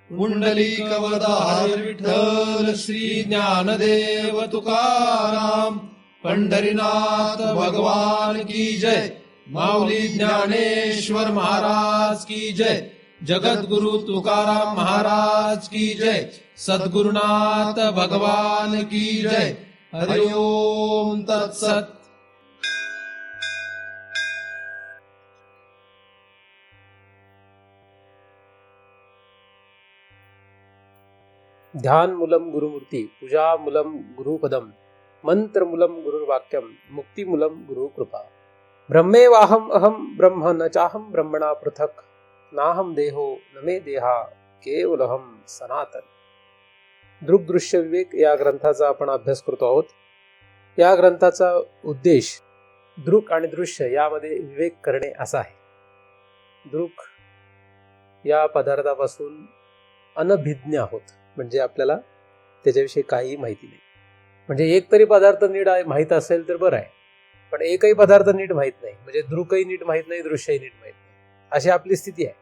पुंडलिकवरदार विठ्ठल श्री ज्ञानदेव तुकाराम पंढरीनाथ भगवान की जय। माऊली ज्ञानेश्वर महाराज की जय। जगद्गुरु तुकाराम महाराज की जय। सद्गुरुनाथ भगवान की जय। हरि ओम तत्सत। ध्यानमूलं गुरुमूर्ती, पूजामूलं गुरुपदम, मंत्रमूलं गुरुर्वाक्यम, मुक्तिमूलं गुरुकृपा। ब्रह्मेवाहम अहम ब्रह्म न चाहम ब्रह्मणा पृथक, नाहम देहो न मे देहा केवलहम सनातन। दृक्दृश्य विवेक या ग्रंथाचा आपण अभ्यास करतो आहोत। या ग्रंथाचा उद्देश दृक आणि दृश्य यामध्ये विवेक करणे असा आहे। दृक या पदार्थापासून अनभिज्ञ आहोत, म्हणजे आपल्याला त्याच्याविषयी काही माहिती नाही। म्हणजे एक तरी पदार्थ नीट माहीत असेल तर बरं आहे, पण एकही पदार्थ नीट माहीत नाही, म्हणजे दृकही नीट माहीत नाही, दृश्यही नीट माहीत नाही, अशी आपली स्थिती आहे।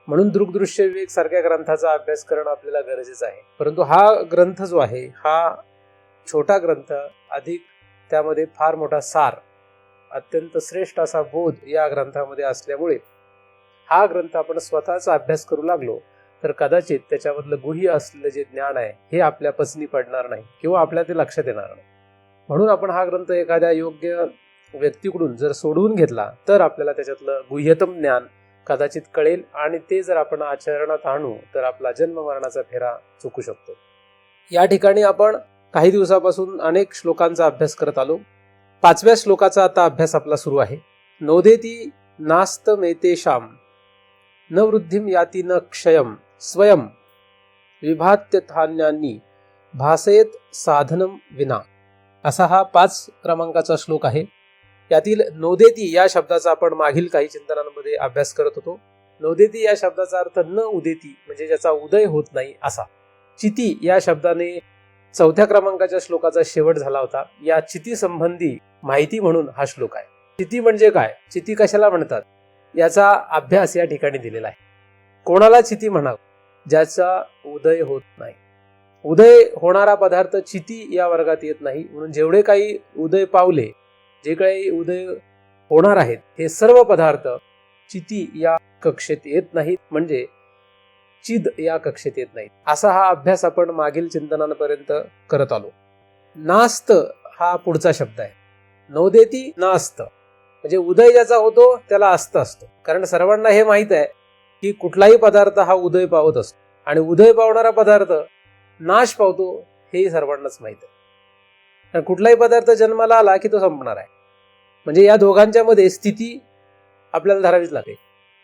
म्हणून दृक्दृश्य विवेक सारख्या ग्रंथाचा अभ्यास करणं आपल्याला गरजेचं आहे। परंतु हा ग्रंथ जो आहे, हा छोटा ग्रंथ, अधिक त्यामध्ये फार मोठा सार, अत्यंत श्रेष्ठ असा बोध या ग्रंथामध्ये असल्यामुळे हा ग्रंथ आपण स्वतःचा अभ्यास करू लागलो तर कदाचित त्याच्यामधलं गुह्य असलेलं जे ज्ञान आहे हे आपल्या पचनी पडणार नाही किंवा आपल्या ते लक्षात येणार नाही। म्हणून आपण हा ग्रंथ एखाद्या योग्य व्यक्तीकडून जर सोडवून घेतला तर आपल्याला त्याच्यातलं गुह्यतम ज्ञान कदाचित कळेल, आणि ते जर आपण आचरणात आणू तर आपला जन्म मरणाचा फेरा चुकू शकतो। या ठिकाणी आपण काही दिवसापासून अनेक श्लोकांचा अभ्यास करत आलो। 5व्या श्लोकाचा आता अभ्यास आपला सुरू आहे। नोदेती नास्त मेतेशाम न वृद्धिम याती न क्षयम स्वयं विभात्य धान्यांनी भासेत साधनम विना, असा हा 5 क्रमांकाचा श्लोक आहे। यातील नोदेती या शब्दाचा आपण मागील काही चिंतनांमध्ये अभ्यास करत होतो। नोदेती या शब्दाचा अर्थ न उदेती, म्हणजे ज्याचा उदय होत नाही असा। चिती या शब्दाने 4थ्या क्रमांकाच्या श्लोकाचा शेवट झाला होता। या चिती संबंधी माहिती म्हणून हा श्लोक आहे। चिती म्हणजे काय, चिती कशाला म्हणतात याचा अभ्यास या ठिकाणी दिलेला आहे। कोणाला चिती म्हणावं, ज्याचा उदय होत नाही। उदय होणारा पदार्थ चिती या वर्गात येत नाही, म्हणून जेवढे काही उदय पावले, जे काही उदय होणार आहेत, हे सर्व पदार्थ चिती या कक्षेत येत नाहीत, म्हणजे चिद या कक्षेत येत नाहीत। असा हा अभ्यास आपण मागील चिंतनांपर्यंत करत आलो। नास्त हा पुढचा शब्द आहे। नोदेती नास्त म्हणजे उदय ज्याचा होतो त्याला अस्त असतो। कारण सर्वांना हे माहित आहे की कुठलाही पदार्थ हा उदय पावत असतो, आणि उदय पावणारा पदार्थ नाश पावतो हे सर्वांनाच माहित आहे। कारण कुठलाही पदार्थ जन्माला आला की तो संपणार आहे, म्हणजे या दोघांच्या मध्ये स्थिती आपल्याला धरावीच लागेल।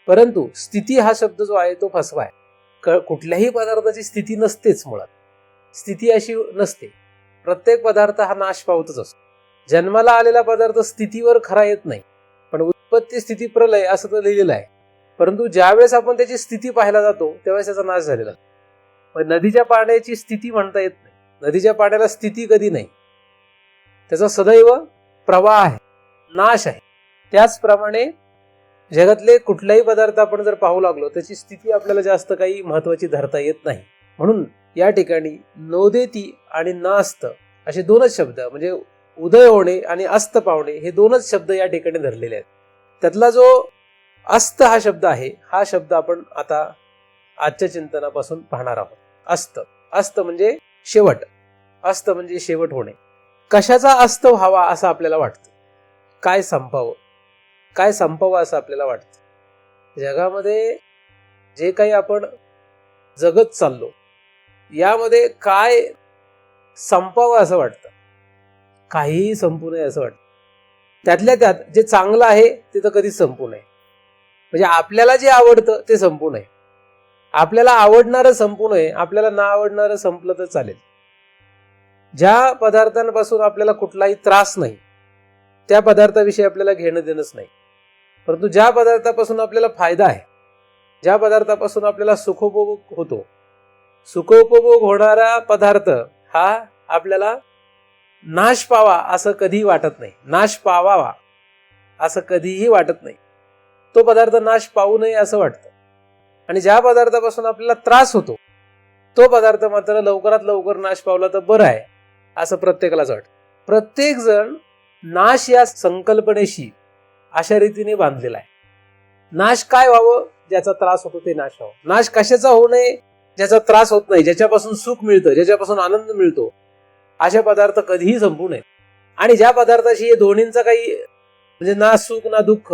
परंतु स्थिती हा शब्द जो आहे तो फसवा आहे। कुठल्याही पदार्थाची स्थिती नसतेच, मुळात स्थिती अशी नसते। प्रत्येक पदार्थ हा नाश पावतच असतो। जन्माला आलेला पदार्थ स्थितीवर खरा येत नाही, पण उत्पत्ती स्थिती प्रलय असं तर लिहिलेलं आहे। परंतु ज्यावेळेस आपण त्याची स्थिती पाहायला जातो त्यावेळेस त्याचा नाश झालेला आहे। नदीच्या पाण्याची स्थिती म्हणता येत नाही, नदीच्या पाण्याला स्थिती कधी नाही, त्याचा सदैव प्रवाह आहे, नाश आहे। त्याचप्रमाणे जगातले कुठलाही पदार्थ आपण जर पाहू लागलो त्याची स्थिती आपल्याला जास्त काही महत्वाची धरता येत नाही। म्हणून या ठिकाणी नोदेती आणि नास्त असे 2च शब्द, म्हणजे उदय होणे आणि अस्त पावणे, हे 2च शब्द या ठिकाणी धरलेले आहेत। त्यातला जो अस्त हा शब्द आहे, हा शब्द आपण आता आजच्या चिंतनापासून पाहणार आहोत। अस्त, अस्त म्हणजे शेवट, अस्त म्हणजे शेवट होणे। कशाचा अस्त व्हावा असं आपल्याला वाटतं, काय संपावं, काय संपावं असं आपल्याला वाटतं। जगामध्ये जे काही आपण जगत चाललो यामध्ये काय संपावं असं वाटतं, काहीही संपू नये असं वाटतं। त्यातल्या त्यात जे चांगलं आहे ते तर कधीच संपू नये, म्हणजे आपल्याला जे आवडतं ते संपू नये, आपल्याला आवडणारं संपू नये, आपल्याला ना आवडणारं संपलं तर चालेल। ज्या पदार्थांपासून आपल्याला कुठलाही त्रास नाही त्या पदार्थाविषयी आपल्याला घेणं देणंच नाही। परंतु ज्या पदार्थापासून आपल्याला फायदा आहे, ज्या पदार्थापासून आपल्याला सुखोपभोग होतो, सुखोपभोग होणारा पदार्थ हा आपल्याला नाश पावा असं कधीही वाटत नाही, नाश पावावा असं कधीही वाटत नाही। तो पदार्थ नाश पावू नये असं वाटतं। आणि ज्या पदार्थापासून आपल्याला त्रास होतो तो पदार्थ मात्र लवकरात लवकर नाश पावला तर बरं आहे असं प्रत्येकालाच वाटतं. प्रत्येक जण नाश या संकल्पनेशी अशा रीतीने बांधलेला आहे. नाश काय व्हावं? ज्याचा त्रास होतो ते नाश व्हावं. नाश कशाचा होऊ नये? ज्याचा त्रास होत नाही, ज्याच्यापासून सुख मिळतं, ज्याच्यापासून आनंद मिळतो, अशा पदार्थ कधीही संपू नयेत. आणि ज्या पदार्थाशी हे दोन्हींचा काही म्हणजे ना सुख ना दुःख,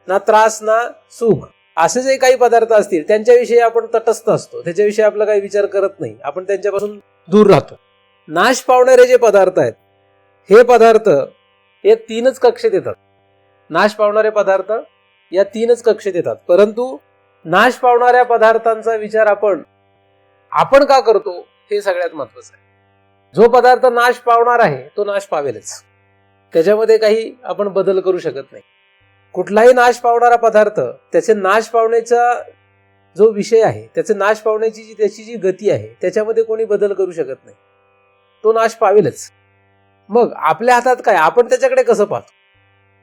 ना त्रास ना सुख, असे जे काही पदार्थ असतील त्यांच्याविषयी आपण तटस्थ असतो, त्याच्याविषयी आपला काही विचार करत नाही, आपण त्यांच्यापासून दूर राहतो. नाश पावणारे जे पदार्थ आहेत हे पदार्थ हे 3च कक्षेत येतात. नाश पावणारे पदार्थ या 3च कक्षेत येतात. परंतु नाश पावणाऱ्या पदार्थांचा विचार आपण का करतो हे सगळ्यात महत्वाचं आहे. जो पदार्थ नाश पावणार आहे तो नाश पावेलच, त्याच्यामध्ये काही आपण बदल करू शकत नाही. कुठलाही नाश पावणारा पदार्थ त्याचे नाश पावण्याचा जो विषय आहे, त्याचे नाश पावण्याची त्याची जी गती आहे त्याच्यामध्ये कोणी बदल करू शकत नाही, तो नाश पावेलच. मग आपल्या हातात काय, आपण त्याच्याकडे कसं पाहतो.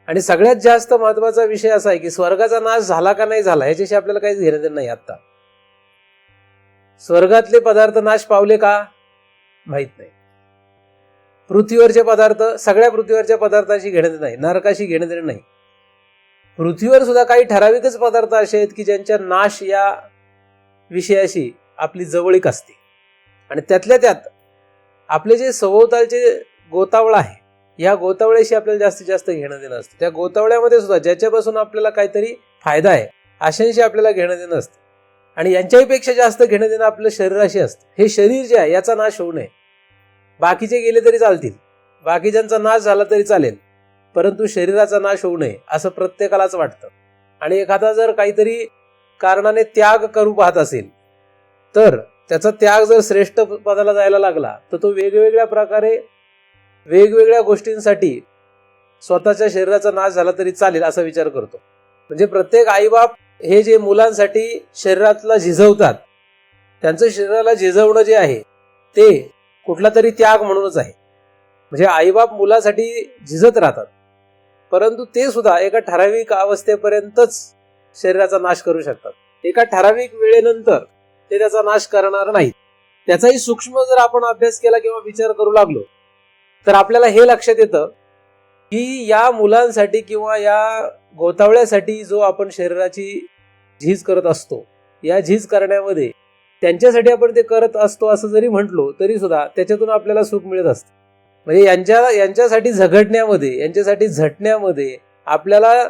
आणि सगळ्यात जास्त महत्वाचा विषय असा आहे की स्वर्गाचा नाश झाला का नाही झाला याच्याशी आपल्याला काहीच घेणं देणं नाही. आता स्वर्गातले पदार्थ नाश पावले का माहित नाही. पृथ्वीवरचे पदार्थ, सगळ्या पृथ्वीवरच्या पदार्थाशी घेणं देणं नाही, नरकाशी घेणं देणं नाही. पृथ्वीवर सुद्धा काही ठराविकच पदार्थ असे आहेत की ज्यांच्या नाश या विषयाशी आपली जवळीक असते. आणि त्यातल्या त्यात आपले जे सभोवतालचे गोतावळा आहे, या गोतावळ्याशी आपल्याला जास्तीत जास्त घेणं देणं असतं. त्या गोतावळ्यामध्ये सुद्धा ज्याच्यापासून आपल्याला काहीतरी फायदा आहे अशांशी आपल्याला घेणं देणं असतं. आणि यांच्याहीपेक्षा जास्त घेणं देणं आपल्या शरीराशी असतं. हे शरीर जे आहे याचा नाश होऊ नये. बाकीचे गेले तरी चालतील, बाकीच्यांचा नाश झाला तरी चालेल, परंतु शरीराचा नाश होऊ नये असं प्रत्येकालाच वाटतं. आणि एखादा जर काहीतरी कारणाने त्याग करू पाहत असेल तर त्याचा त्याग जर श्रेष्ठ पदाला जायला लागला तर तो वेगवेगळ्या प्रकारे वेगवेगळ्या गोष्टींसाठी स्वतःच्या शरीराचा नाश झाला तरी चालेल असा विचार करतो. म्हणजे प्रत्येक आईबाप हे जे मुलांसाठी शरीरातला झिजवतात, त्यांचं शरीराला झिजवणं जे आहे ते कुठला तरी त्याग म्हणूनच आहे. म्हणजे आईबाप मुलासाठी झिजत राहतात, परंतु ते सुद्धा एका ठराविक अवस्थेपर्यंतच शरीराचा नाश करू शकतात. एका ठराविक वेळेनंतर ते त्याचा नाश करणार नाहीत. त्याचाही सूक्ष्म जर आपण अभ्यास केला किंवा विचार करू लागलो तर आपल्याला हे लक्षात येतं की या मुलांसाठी किंवा या गोतावळ्यासाठी जो आपण शरीराची झीज करत असतो, या झीज करण्यामध्ये त्यांच्यासाठी आपण ते करत असतो असं जरी म्हटलो तरी सुद्धा त्याच्यातून आपल्याला सुख मिळत असतं. म्हणजे यांच्यासाठी झगडण्यामध्ये, यांच्यासाठी झटण्यामध्ये आपल्याला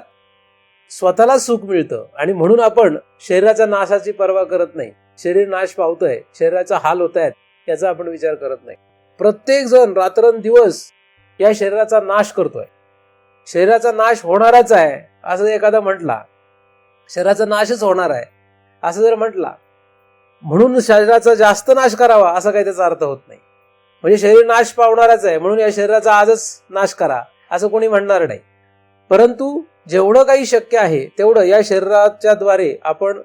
स्वतःला सुख मिळतं. आणि म्हणून आपण शरीराच्या नाशाची पर्वा करत नाही. शरीर नाश पावतंय, शरीराचा हाल होत आहेत याचा आपण विचार करत नाही. प्रत्येक जण रात्रंदिवस या शरीराचा नाश करतोय. शरीराचा नाश होणारच आहे असं एखादा म्हटला, शरीराचा नाशच होणार आहे असं जर म्हटला, म्हणून शरीराचा जास्त नाश करावा असा काही त्याचा अर्थ होत नाही. म्हणजे शरीर नाश पावणारच आहे म्हणून या शरीराचा आजच नाश करा असं कोणी म्हणणार नाही. परंतु जेवढं काही शक्य आहे तेवढं या शरीराच्या द्वारे आपण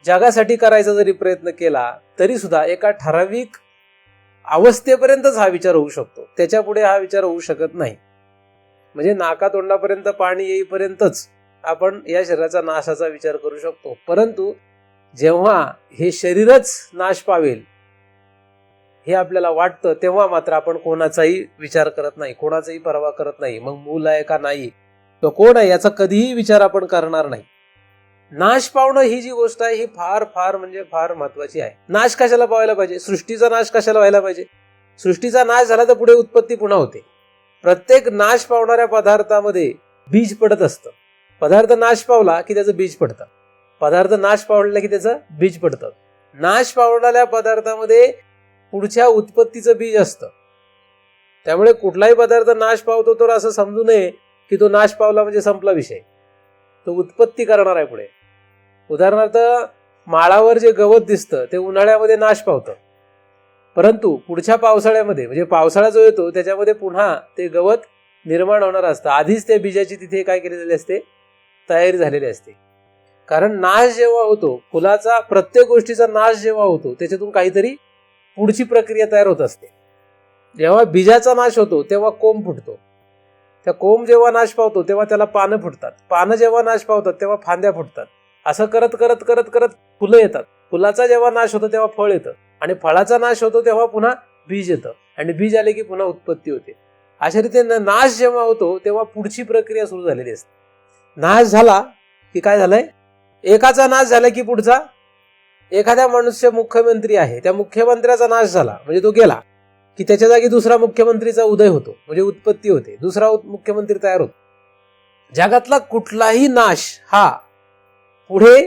जगासाठी करायचा जरी प्रयत्न केला तरी सुद्धा एका ठराविक अवस्थेपर्यंतच हा विचार होऊ शकतो, त्याच्या पुढे हा विचार होऊ शकत नाही. म्हणजे नाका तोंडापर्यंत पाणी येईपर्यंतच आपण या शरीराचा नाशाचा विचार करू शकतो. परंतु जेव्हा हे शरीरच नाश पावेल हे आपल्याला वाटतं तेव्हा मात्र आपण कोणाचाही विचार करत नाही, कोणाचाही पर्वा करत नाही. मग मूल आहे का नाही तो कोण आहे याचा कधीही विचार आपण करणार नाही. नाश पावणं ही जी गोष्ट आहे ही फार फार म्हणजे फार महत्वाची आहे. नाश कशाला पावायला पाहिजे? सृष्टीचा नाश कशाला व्हायला पाहिजे? सृष्टीचा नाश झाला तर पुढे उत्पत्ती पुन्हा होते. प्रत्येक नाश पावणाऱ्या पदार्थामध्ये बीज पडत असतं. पदार्थ नाश पावला की त्याचं बीज पडतं, पदार्थ नाश पावला की त्याचं बीज पडतं. नाश पावणाऱ्या पदार्थामध्ये पुढच्या उत्पत्तीचं बीज असतं. त्यामुळे कुठलाही पदार्थ नाश पावतो तर असं समजू नये की तो नाश पावला म्हणजे संपला विषय, तो उत्पत्ती करणार आहे पुढे. उदाहरणार्थ माळावर जे गवत दिसतं ते उन्हाळ्यामध्ये नाश पावतं, परंतु पुढच्या पावसाळ्यामध्ये म्हणजे पावसाळा जो येतो त्याच्यामध्ये पुन्हा ते गवत निर्माण होणार असतं. आधीच त्या बीजाची तिथे काय केलेली असते, तयारी झालेली असते. कारण नाश जेव्हा होतो फुलाचा, प्रत्येक गोष्टीचा नाश जेव्हा होतो त्याच्यातून काहीतरी पुढची प्रक्रिया तयार होत असते. जेव्हा बीजाचा नाश होतो तेव्हा कोंब फुटतो, त्या कोंब जेव्हा नाश पावतो तेव्हा त्याला पानं फुटतात, पानं जेव्हा नाश पावतात तेव्हा फांद्या फुटतात. असं करत करत करत करत फुलं येतात. फुलाचा जेव्हा नाश होतो तेव्हा फळ येतं, आणि फळाचा नाश होतो तेव्हा पुन्हा बीज येतं, आणि बीज आले की पुन्हा उत्पत्ती होते. अशा रीतीने नाश जेव्हा होतो तेव्हा पुढची प्रक्रिया सुरू झालेली असते. नाश झाला की काय झालंय, एकाचा नाश झाला की पुढचा, एखाद्या मनुष्य मुख्यमंत्री आहे, त्या मुख्यमंत्र्याचा नाश झाला म्हणजे तो गेला की त्याच्या जागी दुसरा मुख्यमंत्रीचा उदय होतो, म्हणजे उत्पत्ती होते, दुसरा मुख्यमंत्री तयार होतो. जगातला कुठलाही नाश हा पुढे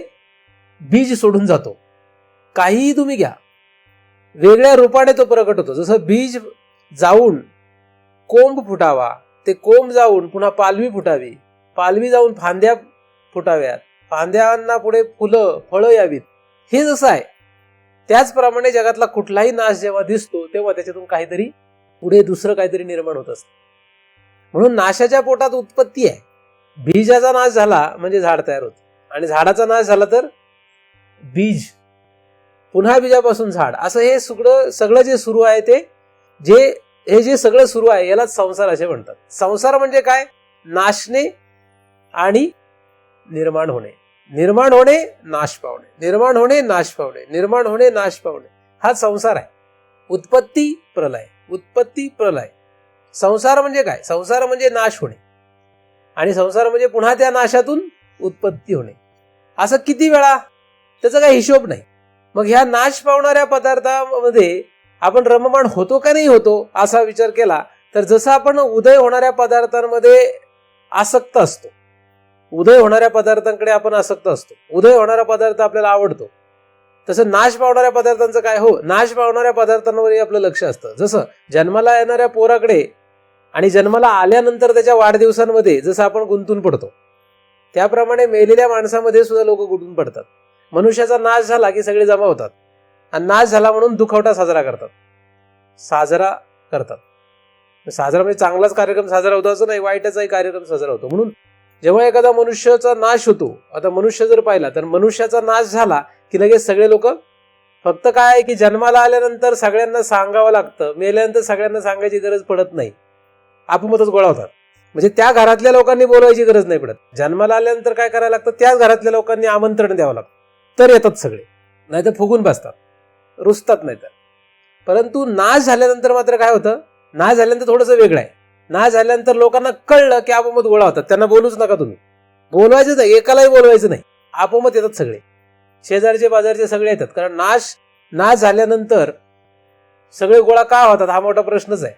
बीज सोडून जातो. काहीही तुम्ही घ्या, वेगळ्या रूपाने तो प्रकट होतो. जसं बीज जाऊन कोंब फुटावा, ते कोंब जाऊन पुन्हा पालवी फुटावी, पालवी जाऊन फांद्या फुटाव्यात, फांद्यांना पुढे फुलं फळं यावीत, हे जसं आहे त्याचप्रमाणे जगातला कुठलाही नाश जेव्हा दिसतो तेव्हा त्याच्यातून काहीतरी पुढे दुसरं काहीतरी निर्माण होत असतं. म्हणून नाशाच्या पोटात उत्पत्ती आहे. बीजाचा नाश झाला म्हणजे झाड तयार होतं, आणि झाडाचा नाश झाला तर बीज, पुन्हा बीजापासून झाड, असं हे सगळं जे सुरू आहे ते हे जे सगळं सुरू आहे यालाच संसार असे म्हणतात. संसार म्हणजे काय, नाशणे आणि निर्माण होणे, निर्माण होणे नाश पावणे, निर्माण होणे नाश पावणे, निर्माण होणे नाश पावणे, हा संसार आहे. उत्पत्ती प्रलय, उत्पत्ती प्रलय. संसार म्हणजे काय, संसार म्हणजे नाश होणे, आणि संसार म्हणजे पुन्हा त्या नाशातून उत्पत्ती होणे. असं किती वेळा, त्याचा काही हिशोब नाही. मग ह्या नाश पावणाऱ्या पदार्थामध्ये आपण रममाण होतो का नाही होतो असा विचार केला तर जसं आपण उदय होणाऱ्या पदार्थांमध्ये आसक्त असतो, उदय होणाऱ्या पदार्थांकडे आपण आसक्त असतो, उदय होणारा पदार्थ आपल्याला आवडतो, तसं नाश पावणाऱ्या पदार्थांचं काय, हो, नाश पावणाऱ्या पदार्थांवरही आपलं लक्ष असतं. जसं जन्माला येणाऱ्या पोराकडे आणि जन्माला आल्यानंतर त्याच्या वाढदिवसांमध्ये जसं आपण गुंतून पडतो, त्याप्रमाणे मेलेल्या माणसामध्ये सुद्धा लोक गुंतून पडतात. मनुष्याचा नाश झाला की सगळे जमा होतात, आणि नाश झाला म्हणून दुखवटा साजरा करतात. साजरा म्हणजे चांगलाच कार्यक्रम साजरा होतो असं नाही, वाईटाचाही कार्यक्रम साजरा होतो. म्हणून जेव्हा एखादा मनुष्याचा नाश होतो, आता मनुष्य जर पाहिला तर मनुष्याचा नाश झाला की लगेच सगळे लोक, फक्त काय आहे की जन्माला आल्यानंतर सगळ्यांना सांगावं लागतं, मेल्यानंतर सगळ्यांना सांगायची गरज पडत नाही, आपोआपच गोळा होतात. म्हणजे त्या घरातल्या लोकांनी बोलवायची गरज नाही पडत. जन्माला आल्यानंतर काय करायला लागतं, त्याच घरातल्या लोकांनी आमंत्रण द्यावं लागतं, तर येतात सगळे, नाहीतर फुगून बसतात, रुसतात नाही तर. परंतु नाश झाल्यानंतर मात्र काय होतं, नाश झाल्यानंतर थोडंसं वेगळं आहे. नाश झाल्यानंतर लोकांना कळलं की आपोआप गोळा होतात, त्यांना बोलूच नका तुम्ही, बोलवायचं नाही, एकालाही बोलवायचं नाही, आपोआप येतात सगळे, शेजारचे बाजारचे सगळे येतात. कारण नाश झाल्यानंतर सगळे गोळा का होतात हा मोठा प्रश्नच आहे.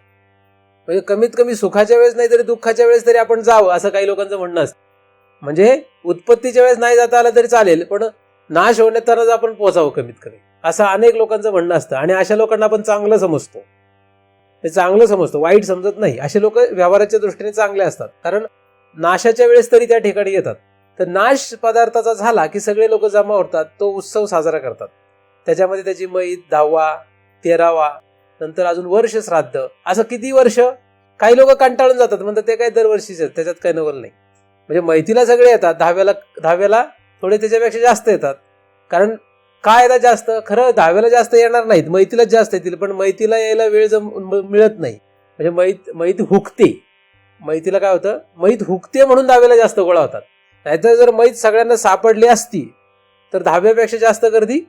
म्हणजे कमीत कमी सुखाच्या वेळेस नाही तरी दुःखाच्या वेळेस तरी आपण जावं असं काही लोकांचं म्हणणं असतं. म्हणजे उत्पत्तीच्या वेळेस नाही जाता आलं तरी चालेल, पण नाश होण्यातच आपण पोचावं कमीत कमी, असं अनेक लोकांचं म्हणणं असतं. आणि अशा लोकांना आपण चांगलं समजतो, ते चांगलं समजतो, वाईट समजत नाही. असे लोक व्यवहाराच्या दृष्टीने चांगले असतात, कारण नाशाच्या वेळेस तरी त्या ठिकाणी येतात. तर नाश पदार्थाचा झाला की सगळे लोक जमा होतात, तो उत्सव साजरा करतात. त्याच्यामध्ये त्याची मैत 10वा 13वा, नंतर अजून वर्ष श्राद्ध, असं किती वर्ष. काही लोक कंटाळून जातात, म्हणतात ते काय दरवर्षीच, त्याच्यात काही नवल नाही. म्हणजे मैतीला सगळे येतात, 10व्याला थोडे त्याच्यापेक्षा जास्त येतात. कारण काय येतात जास्त, खरं 10व्याला जास्त येणार नाहीत, मैतीलाच जास्त येतील, पण मैतीला यायला वेळ मिळत नाही. म्हणजे मैत हुकते, मैतीला काय होतं, मैत हुकते म्हणून 10व्याला जास्त गोळा होतात. नाहीतर जर मैत सगळ्यांना सापडली असती तर 10व्यापेक्षा जास्त गर्दी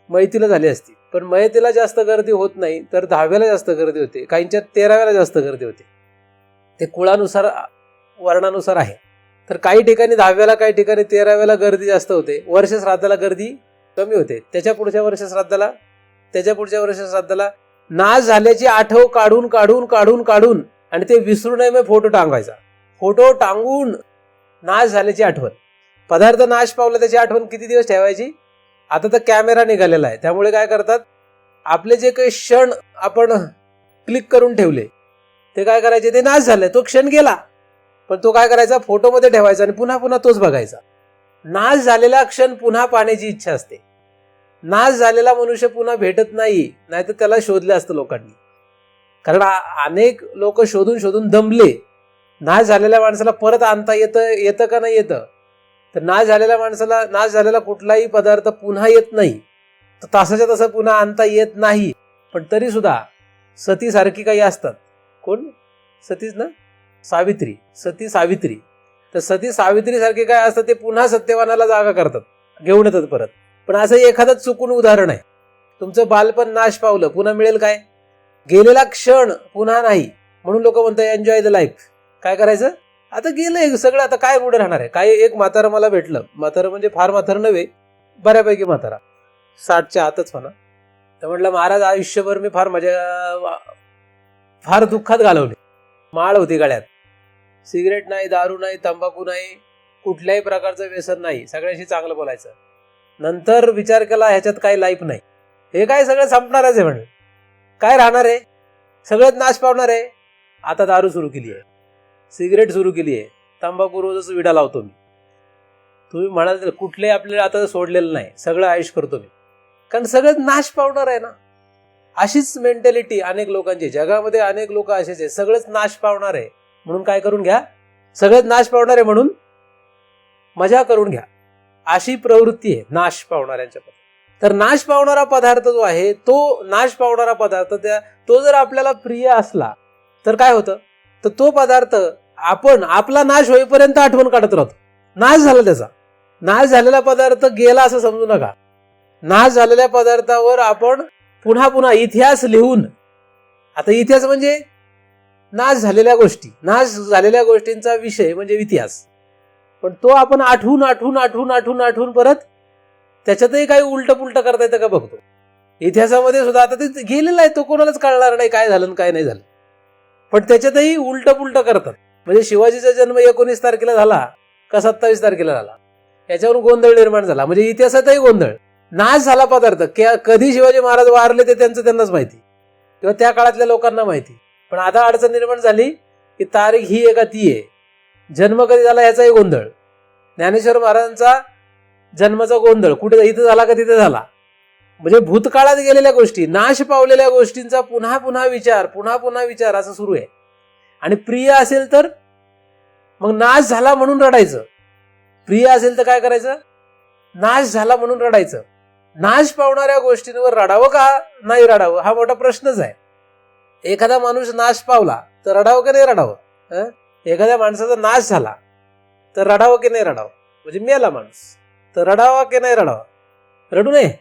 मैतीला झाली असती. पण मैतीला जास्त गर्दी होत नाही, तर 10व्याला जास्त गर्दी होते, काहींच्या 13व्याला जास्त गर्दी होते. ते कुळानुसार वर्णानुसार आहे. तर काही ठिकाणी 10व्याला, काही ठिकाणी 13व्याला गर्दी जास्त होते. वर्ष श्राद्धाला गर्दी कमी होते. त्याच्या पुढच्या वर्ष श्राद्धाला नाश झाल्याची आठव काढून काढून काढून काढून आणि ते विसरू नये मग फोटो टांगवायचा. फोटो टांगून नाश झाल्याची आठवण, पदार्थ नाश पावला त्याची आठवण किती दिवस ठेवायची. आता तर कॅमेरा निघालेला आहे, त्यामुळे काय करतात, आपले जे काही क्षण आपण क्लिक करून ठेवले ते काय करायचे, ते नाश झाले, तो क्षण गेला, पण तो काय करायचा, फोटोमध्ये ठेवायचा आणि पुन्हा पुन्हा तोच बघायचा. नाश झालेला क्षण पुन्हा पाहण्याची इच्छा असते. नाश झालेला मनुष्य पुन्हा भेटत नाही, नाहीतर त्याला शोधले असतं लोकांनी. कारण अनेक लोक शोधून शोधून दमले. नाश झालेल्या माणसाला परत आणता येतं का नाही येतं, तर नाश झालेला कुठलाही पदार्थ पुन्हा येत नाही, तर तासाच्या तसं पुन्हा आणता येत नाही. पण तरी सुद्धा सती सारखी काही असतात, कोण सतीच ना, सती सावित्री, तर सती सावित्री सारखे काय असतात, ते पुन्हा सत्यवानाला जागा करतात, घेऊन येतात परत. पण असं एखादं चुकून उदाहरण आहे, तुमचं बालपण नाश पावलं, पुन्हा मिळेल काय? गेलेला क्षण पुन्हा नाही, म्हणून लोक म्हणतात एन्जॉय द लाईफ. काय करायचं? आता गेलंय सगळं, आता काय रूढ राहणार आहे? काही एक म्हातारं मला भेटलं, म्हातारं म्हणजे फार म्हातारं नव्हे, बऱ्यापैकी म्हातारा, 60च्या आतच म्हणा. तर म्हटलं महाराज आयुष्यभर मी फार दुःखात घालवले. माळ होती गळ्यात, सिगरेट नाही, दारू नाही, तंबाखू नाही, कुठल्याही प्रकारचं व्यसन नाही, सगळ्याशी चांगलं बोलायचं. नंतर विचार केला ह्याच्यात काही लाईफ नाही, हे काय सगळं संपणारच आहे. म्हणलं काय राहणार आहे? सगळंच नाश पावणार आहे. आता दारू सुरू केली आहे, सिगरेट सुरू केली आहे, तंबाखू रोजच विडा लावतो मी. तुम्ही म्हणाल कुठले आपल्याला आता सोडलेलं नाही, सगळं आयुष करतो मी, कारण सगळं नाश पावणार आहे ना. अशीच मेंटॅलिटी अनेक लोकांची जगामध्ये, अनेक लोक असेच आहे, सगळंच नाश पावणार आहे म्हणून काय करून घ्या, सगळंच नाश पावणार आहे म्हणून मजा करून घ्या, अशी प्रवृत्ती आहे नाश पावणाऱ्यांच्या. तर नाश पावणारा पदार्थ जो आहे, तो नाश पावणारा पदार्थ तो जर आपल्याला प्रिय असला तर काय होतं, तर तो पदार्थ आपण आपला नाश होईपर्यंत आठवण काढत राहतो. नाश झाला त्याचा, नाश झालेला पदार्थ गेला असं समजू नका. नाश झालेल्या पदार्थावर आपण पुन्हा पुन्हा इतिहास लिहून, आता इतिहास म्हणजे नाश झालेल्या गोष्टी, नाश झालेल्या गोष्टींचा विषय म्हणजे इतिहास, पण तो आपण आठवून आठवून आठवून आठवून आठवून परत त्याच्यातही काही उलट पुलट करता येतं का बघतो. इतिहासामध्ये सुद्धा आता ते गेलेला आहे, तो कोणालाच कळणार नाही काय झालं काय नाही झालं, पण त्याच्यातही उलट पुलट करतात. म्हणजे शिवाजीचा जन्म 19 तारखेला झाला का 27 तारखेला झाला, याच्यावरून गोंधळ निर्माण झाला. म्हणजे इतिहासातही गोंधळ. नाश झाला पदार्थ, कधी शिवाजी महाराज वारले ते त्यांनाच माहिती, किंवा त्या काळातल्या लोकांना माहिती. पण आता अडचण निर्माण झाली की तारीख ही आहे का ती आहे, जन्म कधी झाला याचाही गोंधळ, ज्ञानेश्वर महाराजांचा जन्माचा गोंधळ, कुठे इथं झाला का तिथे झाला. म्हणजे भूतकाळात गेलेल्या गोष्टी, नाश पावलेल्या गोष्टींचा पुन्हा पुन्हा विचार असं सुरू आहे. आणि प्रिय असेल तर मग नाश झाला म्हणून रडायचं, प्रिय असेल तर काय करायचं, नाश झाला म्हणून रडायचं. नाश पावणाऱ्या गोष्टींवर रडावं का नाही रडावं हा मोठा प्रश्नच आहे. एखादा माणूस नाश पावला तर रडावं की नाही रडावं? एखाद्या माणसाचा नाश झाला तर रडावं की नाही रडावं? म्हणजे मेला माणूस तर रडावा की नाही रडावा? रडू नये.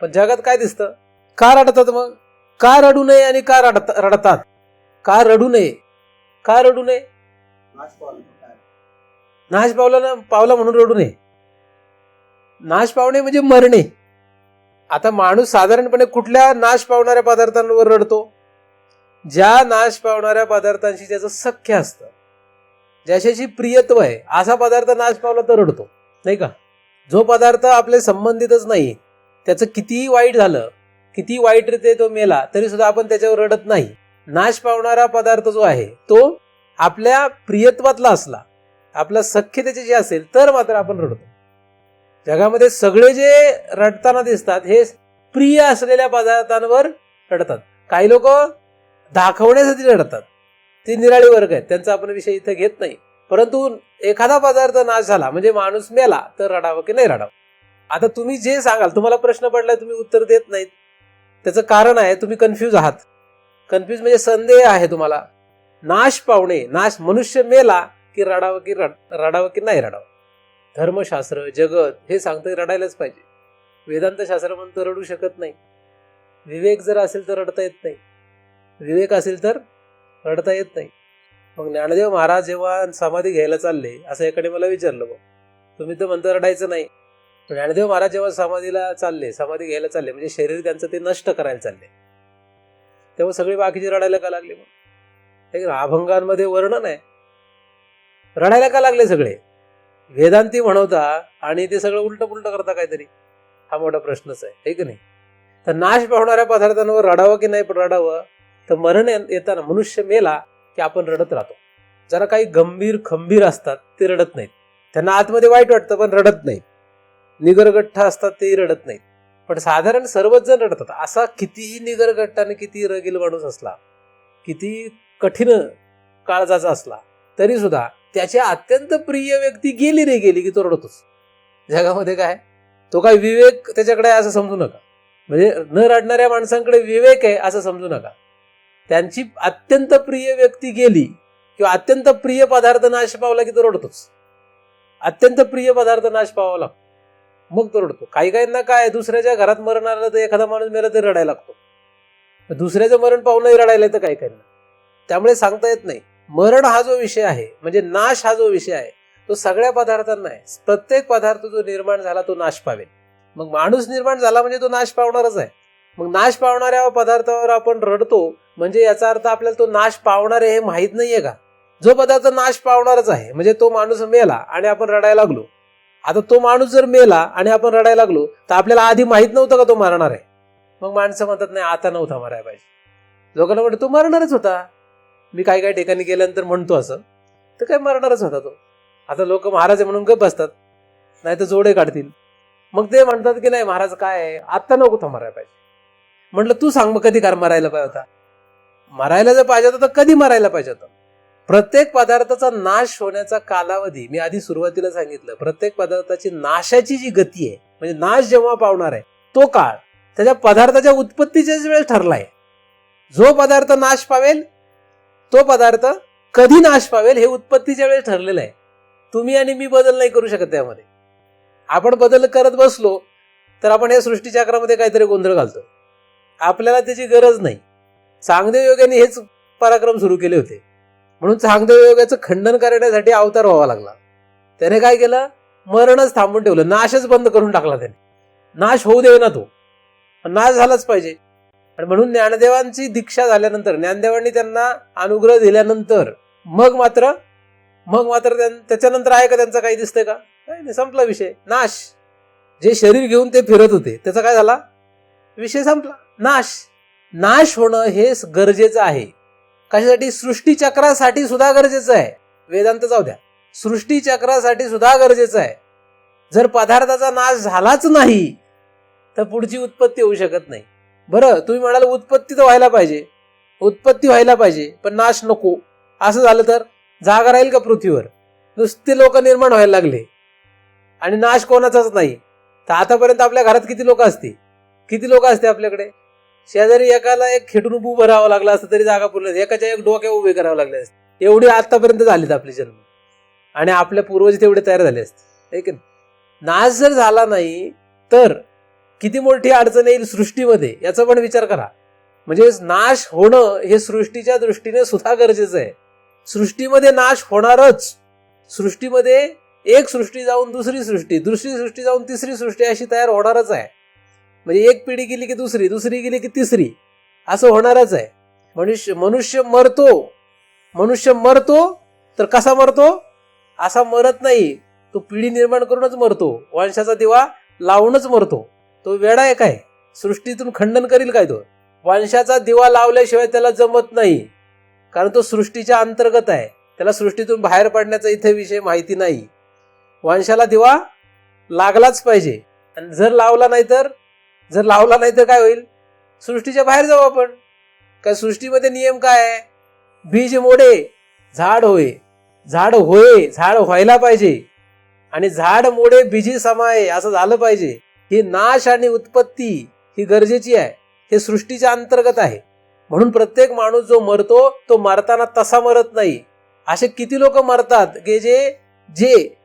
पण जगात काय दिसतं, का रडतात? मग का रडू नये आणि का रडतात? का रडू नये, का रडू नये? नाश पावला म्हणून रडू नये. नाश पावणे म्हणजे मरणे. आता माणूस साधारणपणे कुठल्या नाश पावणाऱ्या पदार्थांवर रडतो? ज्या नाश पावणाऱ्या पदार्थांशी त्याचं सख्य असतं, ज्याच्याशी प्रियत्व आहे, असा पदार्थ नाश पावला तर रडतो, नाही का? जो पदार्थ आपले संबंधितच नाही, त्याचं कितीही वाईट झालं, किती वाईट रीते तो मेला तरी सुद्धा आपण त्याच्यावर रडत नाही. नाश पावणारा पदार्थ जो आहे तो आपल्या प्रियत्वातला असला, आपला सख्य त्याच्याशी असेल तर मात्र आपण रडतो. जगामध्ये सगळे जे रडताना दिसतात हे प्रिय असलेल्या पदार्थांवर रडतात. काही लोक दाखवण्यासाठी रडतात, ते निराळी वर्ग आहेत, त्यांचा आपण विषय इथं घेत नाही. परंतु एखादा पदार्थ नाश झाला म्हणजे माणूस मेला तर रडावं की नाही रडावं? आता तुम्ही जे सांगाल, तुम्हाला प्रश्न पडलाय, तुम्ही उत्तर देत नाहीत, त्याचं कारण आहे तुम्ही कन्फ्यूज आहात. कन्फ्यूज म्हणजे संदेह आहे तुम्हाला. नाश पावणे, नाश, मनुष्य मेला की रडावं की नाही रडावं? धर्मशास्त्र, जगत हे सांगतं रडायलाच पाहिजे. वेदांत शास्त्र म्हणतं रडू शकत नाही. विवेक जर असेल तर रडता येत नाही, विवेक असेल तर रडता येत नाही. मग ज्ञानदेव महाराज जेव्हा समाधी घ्यायला चालले, असं एकाने मला विचारलं, मग तुम्ही तर म्हणता रडायचं नाही. ज्ञानदेव महाराज जेव्हा समाधी घ्यायला चालले म्हणजे शरीर त्यांचं ते नष्ट करायला चालले, तेव्हा सगळे बाकीचे रडायला का लागले? मग अभंगांमध्ये वर्णन आहे, रडायला का लागले सगळे? वेदांती म्हणवता आणि ते सगळं उलट पुलट करता काहीतरी, हा मोठा प्रश्नच आहे, हे की नाही? तर नाश पावणाऱ्या पदार्थांवर रडावं की नाही रडावं? तर मरण येताना मनुष्य मेला की आपण रडत राहतो. जरा काही गंभीर खंबीर असतात ते रडत नाहीत, त्यांना आतमध्ये वाईट वाटतं पण रडत नाहीत. निगरगठ्ठ असतात तेही रडत नाहीत. पण साधारण सर्वच जण रडतात. असा कितीही निगरगठ्ठ आणि किती रगील माणूस असला, किती कठीण काळजाचा असला तरी सुद्धा त्याची अत्यंत प्रिय व्यक्ती गेली की तो रडतोच. जगामध्ये काय, तो काय विवेक त्याच्याकडे आहे असं समजू नका. म्हणजे न रडणाऱ्या माणसांकडे विवेक आहे असं समजू नका. त्यांची अत्यंत प्रिय व्यक्ती गेली किंवा अत्यंत प्रिय पदार्थ नाश पावला की तो रडतोच. अत्यंत प्रिय पदार्थ नाश पावावा लागतो. मग तो रडतो. काही काहींना काय, दुसऱ्याच्या घरात मरण आलं तर एखादा माणूस मेला तरी रडायला लागतो. दुसऱ्याचं मरण पाहूनही रडायला येतं काही काहींना. त्यामुळे सांगता येत नाही. मरण हा जो विषय आहे, म्हणजे नाश हा जो विषय आहे, तो सगळ्या पदार्थांना आहे. प्रत्येक पदार्थ जो निर्माण झाला तो नाश पावेल. मग माणूस निर्माण झाला म्हणजे तो नाश पावणारच आहे. मग नाश पावणाऱ्या पदार्थावर आपण रडतो म्हणजे याचा अर्थ आपल्याला तो नाश पावणार आहे हे माहीत नाहीये का? जो पदार्थ नाश पावणारच आहे म्हणजे तो माणूस मेला आणि आपण रडायला लागलो. आता तो माणूस जर मेला आणि आपण रडायला लागलो तर आपल्याला आधी माहित नव्हतं का तो मरणार आहे? मग माणसं म्हणतात नाही आता नव्हता मरायला पाहिजे. लोकांना म्हणतो तो मरणारच होता. मी काही काही ठिकाणी गेल्यानंतर म्हणतो असं, तर काय मरणारच होता तो. आता लोक महाराज आहे म्हणून गप बसतात, नाही तर जोडे काढतील. मग ते म्हणतात की नाही महाराज काय आहे, आता नको था मरायला पाहिजे. म्हटलं तू सांग मग कधी कार मरायला पाहिजे होता? मरायला जर पाहिजे होता तर कधी मरायला पाहिजे होता? प्रत्येक पदार्थाचा नाश होण्याचा कालावधी मी आधी सुरुवातीला सांगितलं. प्रत्येक पदार्थाची नाशाची जी गती आहे म्हणजे नाश जेव्हा पावणार आहे तो काळ त्याच्या पदार्थाच्या उत्पत्तीच्याच वेळेस ठरलाय. जो पदार्थ नाश पावेल तो पदार्थ कधी नाश पावेल हे उत्पत्तीच्या वेळेस ठरलेलं आहे. तुम्ही आणि मी बदल नाही करू शकत त्यामध्ये. आपण बदल करत बसलो तर आपण या सृष्टीचक्रामध्ये काहीतरी गोंधळ घालतो. आपल्याला त्याची गरज नाही. चांगदेव योगाने हेच पराक्रम सुरू केले होते. म्हणून चांगदेव योगाचं खंडन करण्यासाठी अवतार व्हावा लागला. त्याने काय केलं, मरणच थांबून ठेवलं, नाशच बंद करून टाकला त्याने. नाश होऊ देऊ ना, तो नाश झालाच पाहिजे. आणि म्हणून ज्ञानदेवांची दीक्षा झाल्यानंतर, ज्ञानदेवांनी त्यांना अनुग्रह दिल्यानंतर मग मात्र त्याच्यानंतर आहे का त्यांचं काही दिसतंय का? नाही, संपला विषय. नाश. जे शरीर घेऊन ते फिरत होते त्याचा काय झाला, विषय संपला. नाश होणं हे गरजेचं आहे. कशासाठी? सृष्टीचक्रासाठी सुद्धा गरजेचं आहे. वेदांत जाऊ द्या, सृष्टीचक्रासाठी सुद्धा गरजेचं आहे. जर पदार्थाचा नाश झालाच नाही तर पुढची उत्पत्ती होऊ शकत नाही. बरं, तुम्ही म्हणाल उत्पत्ती तर व्हायला पाहिजे पण नाश नको. असं झालं तर जागा राहील का पृथ्वीवर? नुसते लोक निर्माण व्हायला लागले आणि नाश कोणाचाच नाही. तर आतापर्यंत आपल्या घरात किती लोक असते आपल्याकडे? शेजारी एकाला एक खेटून उभं राहावं लागलं असतं तरी जागा पुरली, एकाच्या एक डोक्या उभे करावं लागले असते. एवढी आतापर्यंत झालीत आपले जन्म आणि आपल्या पूर्वज तेवढे तयार झाले असते. ठीक आहे. नाश जर झाला नाही तर किती मोठी अडचण येईल सृष्टीमध्ये याचा पण विचार करा. म्हणजे नाश होणं हे सृष्टीच्या दृष्टीने सुद्धा गरजेचं आहे. सृष्टीमध्ये नाश होणारच. सृष्टीमध्ये एक सृष्टी जाऊन दुसरी सृष्टी जाऊन तिसरी सृष्टी अशी तयार होणारच आहे. म्हणजे एक पिढी गेली की दुसरी गेली की तिसरी, असं होणारच आहे. मनुष्य मरतो तर कसा मरतो? असा मरत नाही, तो पिढी निर्माण करूनच मरतो. वंशाचा दिवा लावूनच मरतो. तो वेडा आहे काय? सृष्टीतून खंडन करील काय? तो वंशाचा दिवा लावल्याशिवाय त्याला जमत नाही, कारण तो सृष्टीच्या अंतर्गत आहे. त्याला सृष्टीतून बाहेर पडण्याचा इथे विषय माहिती नाही. वंशाला दिवा लागलाच पाहिजे. आणि जर लावला नाही तर काय होईल? सृष्टीच्या बाहेर जाऊ आपण. काय सृष्टीमध्ये नियम काय आहे? बीज मोडे झाड होय, झाड व्हायला पाहिजे आणि झाड मोडे बीजी समाये असं झालं पाहिजे. ही नाश आणि उत्पत्ती ही गरजेची आहे. हे सृष्टीच्या अंतर्गत आहे. म्हणून प्रत्येक माणूस जो मरतो तो मरताना तसा मरत नाही. असे किती लोक मरतात की जे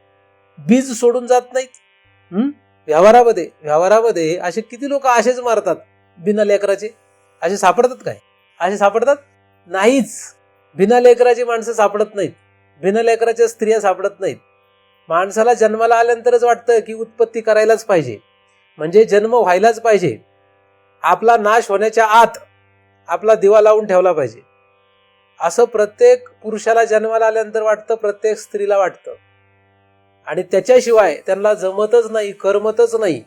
बीज सोडून जात नाहीत. व्यवहारामध्ये असे किती लोक असेच मारतात बिना लेकराचे? असे सापडतात काय? असे सापडतात नाहीच. बिना लेकराची माणसं सापडत नाहीत. बिना लेकराच्या स्त्रिया सापडत नाहीत. माणसाला जन्माला आल्यानंतरच वाटतं की उत्पत्ती करायलाच पाहिजे, म्हणजे जन्म व्हायलाच पाहिजे. आपला नाश होण्याच्या आत आपला दिवा लावून ठेवला पाहिजे असं प्रत्येक पुरुषाला जन्माला आल्यानंतर वाटतं, प्रत्येक स्त्रीला वाटतं. आणि त्याच्याशिवाय त्यांना जमतच नाही, करमतच नाही.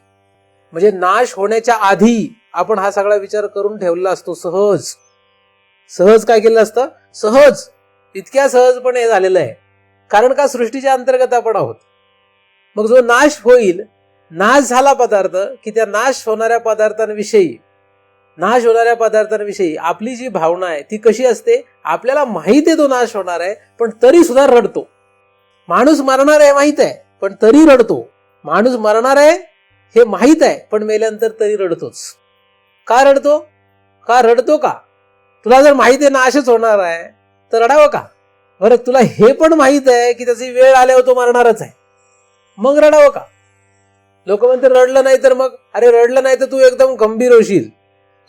म्हणजे नाश होण्याच्या आधी आपण हा सगळा विचार करून ठेवलेला असतो. सहज काय केलं असतं? इतक्या सहजपणे हे झालेलं आहे. कारण का? सृष्टीच्या अंतर्गत आपण आहोत. मग जो नाश होईल, नाश झाला पदार्थ की त्या नाश होणाऱ्या पदार्थांविषयी आपली जी भावना आहे ती कशी असते? आपल्याला माहित आहे तो नाश होणार आहे पण तरी सुद्धा रडतो. माणूस मरणार आहे माहित आहे पण तरी रडतो. माणूस मरणार आहे हे माहित आहे पण मेल्यानंतर तरी रडतोच. का रडतो का? तुला जर माहिती आहे नाशच होणार आहे तर रडावं का? बरं, तुला हे पण माहित आहे की त्याची वेळ आल्यावर तो मरणारच आहे, मग रडावं का? लोक म्हणते रडलं नाही तर मग, अरे रडलं नाही तर तू एकदम गंभीर होशील,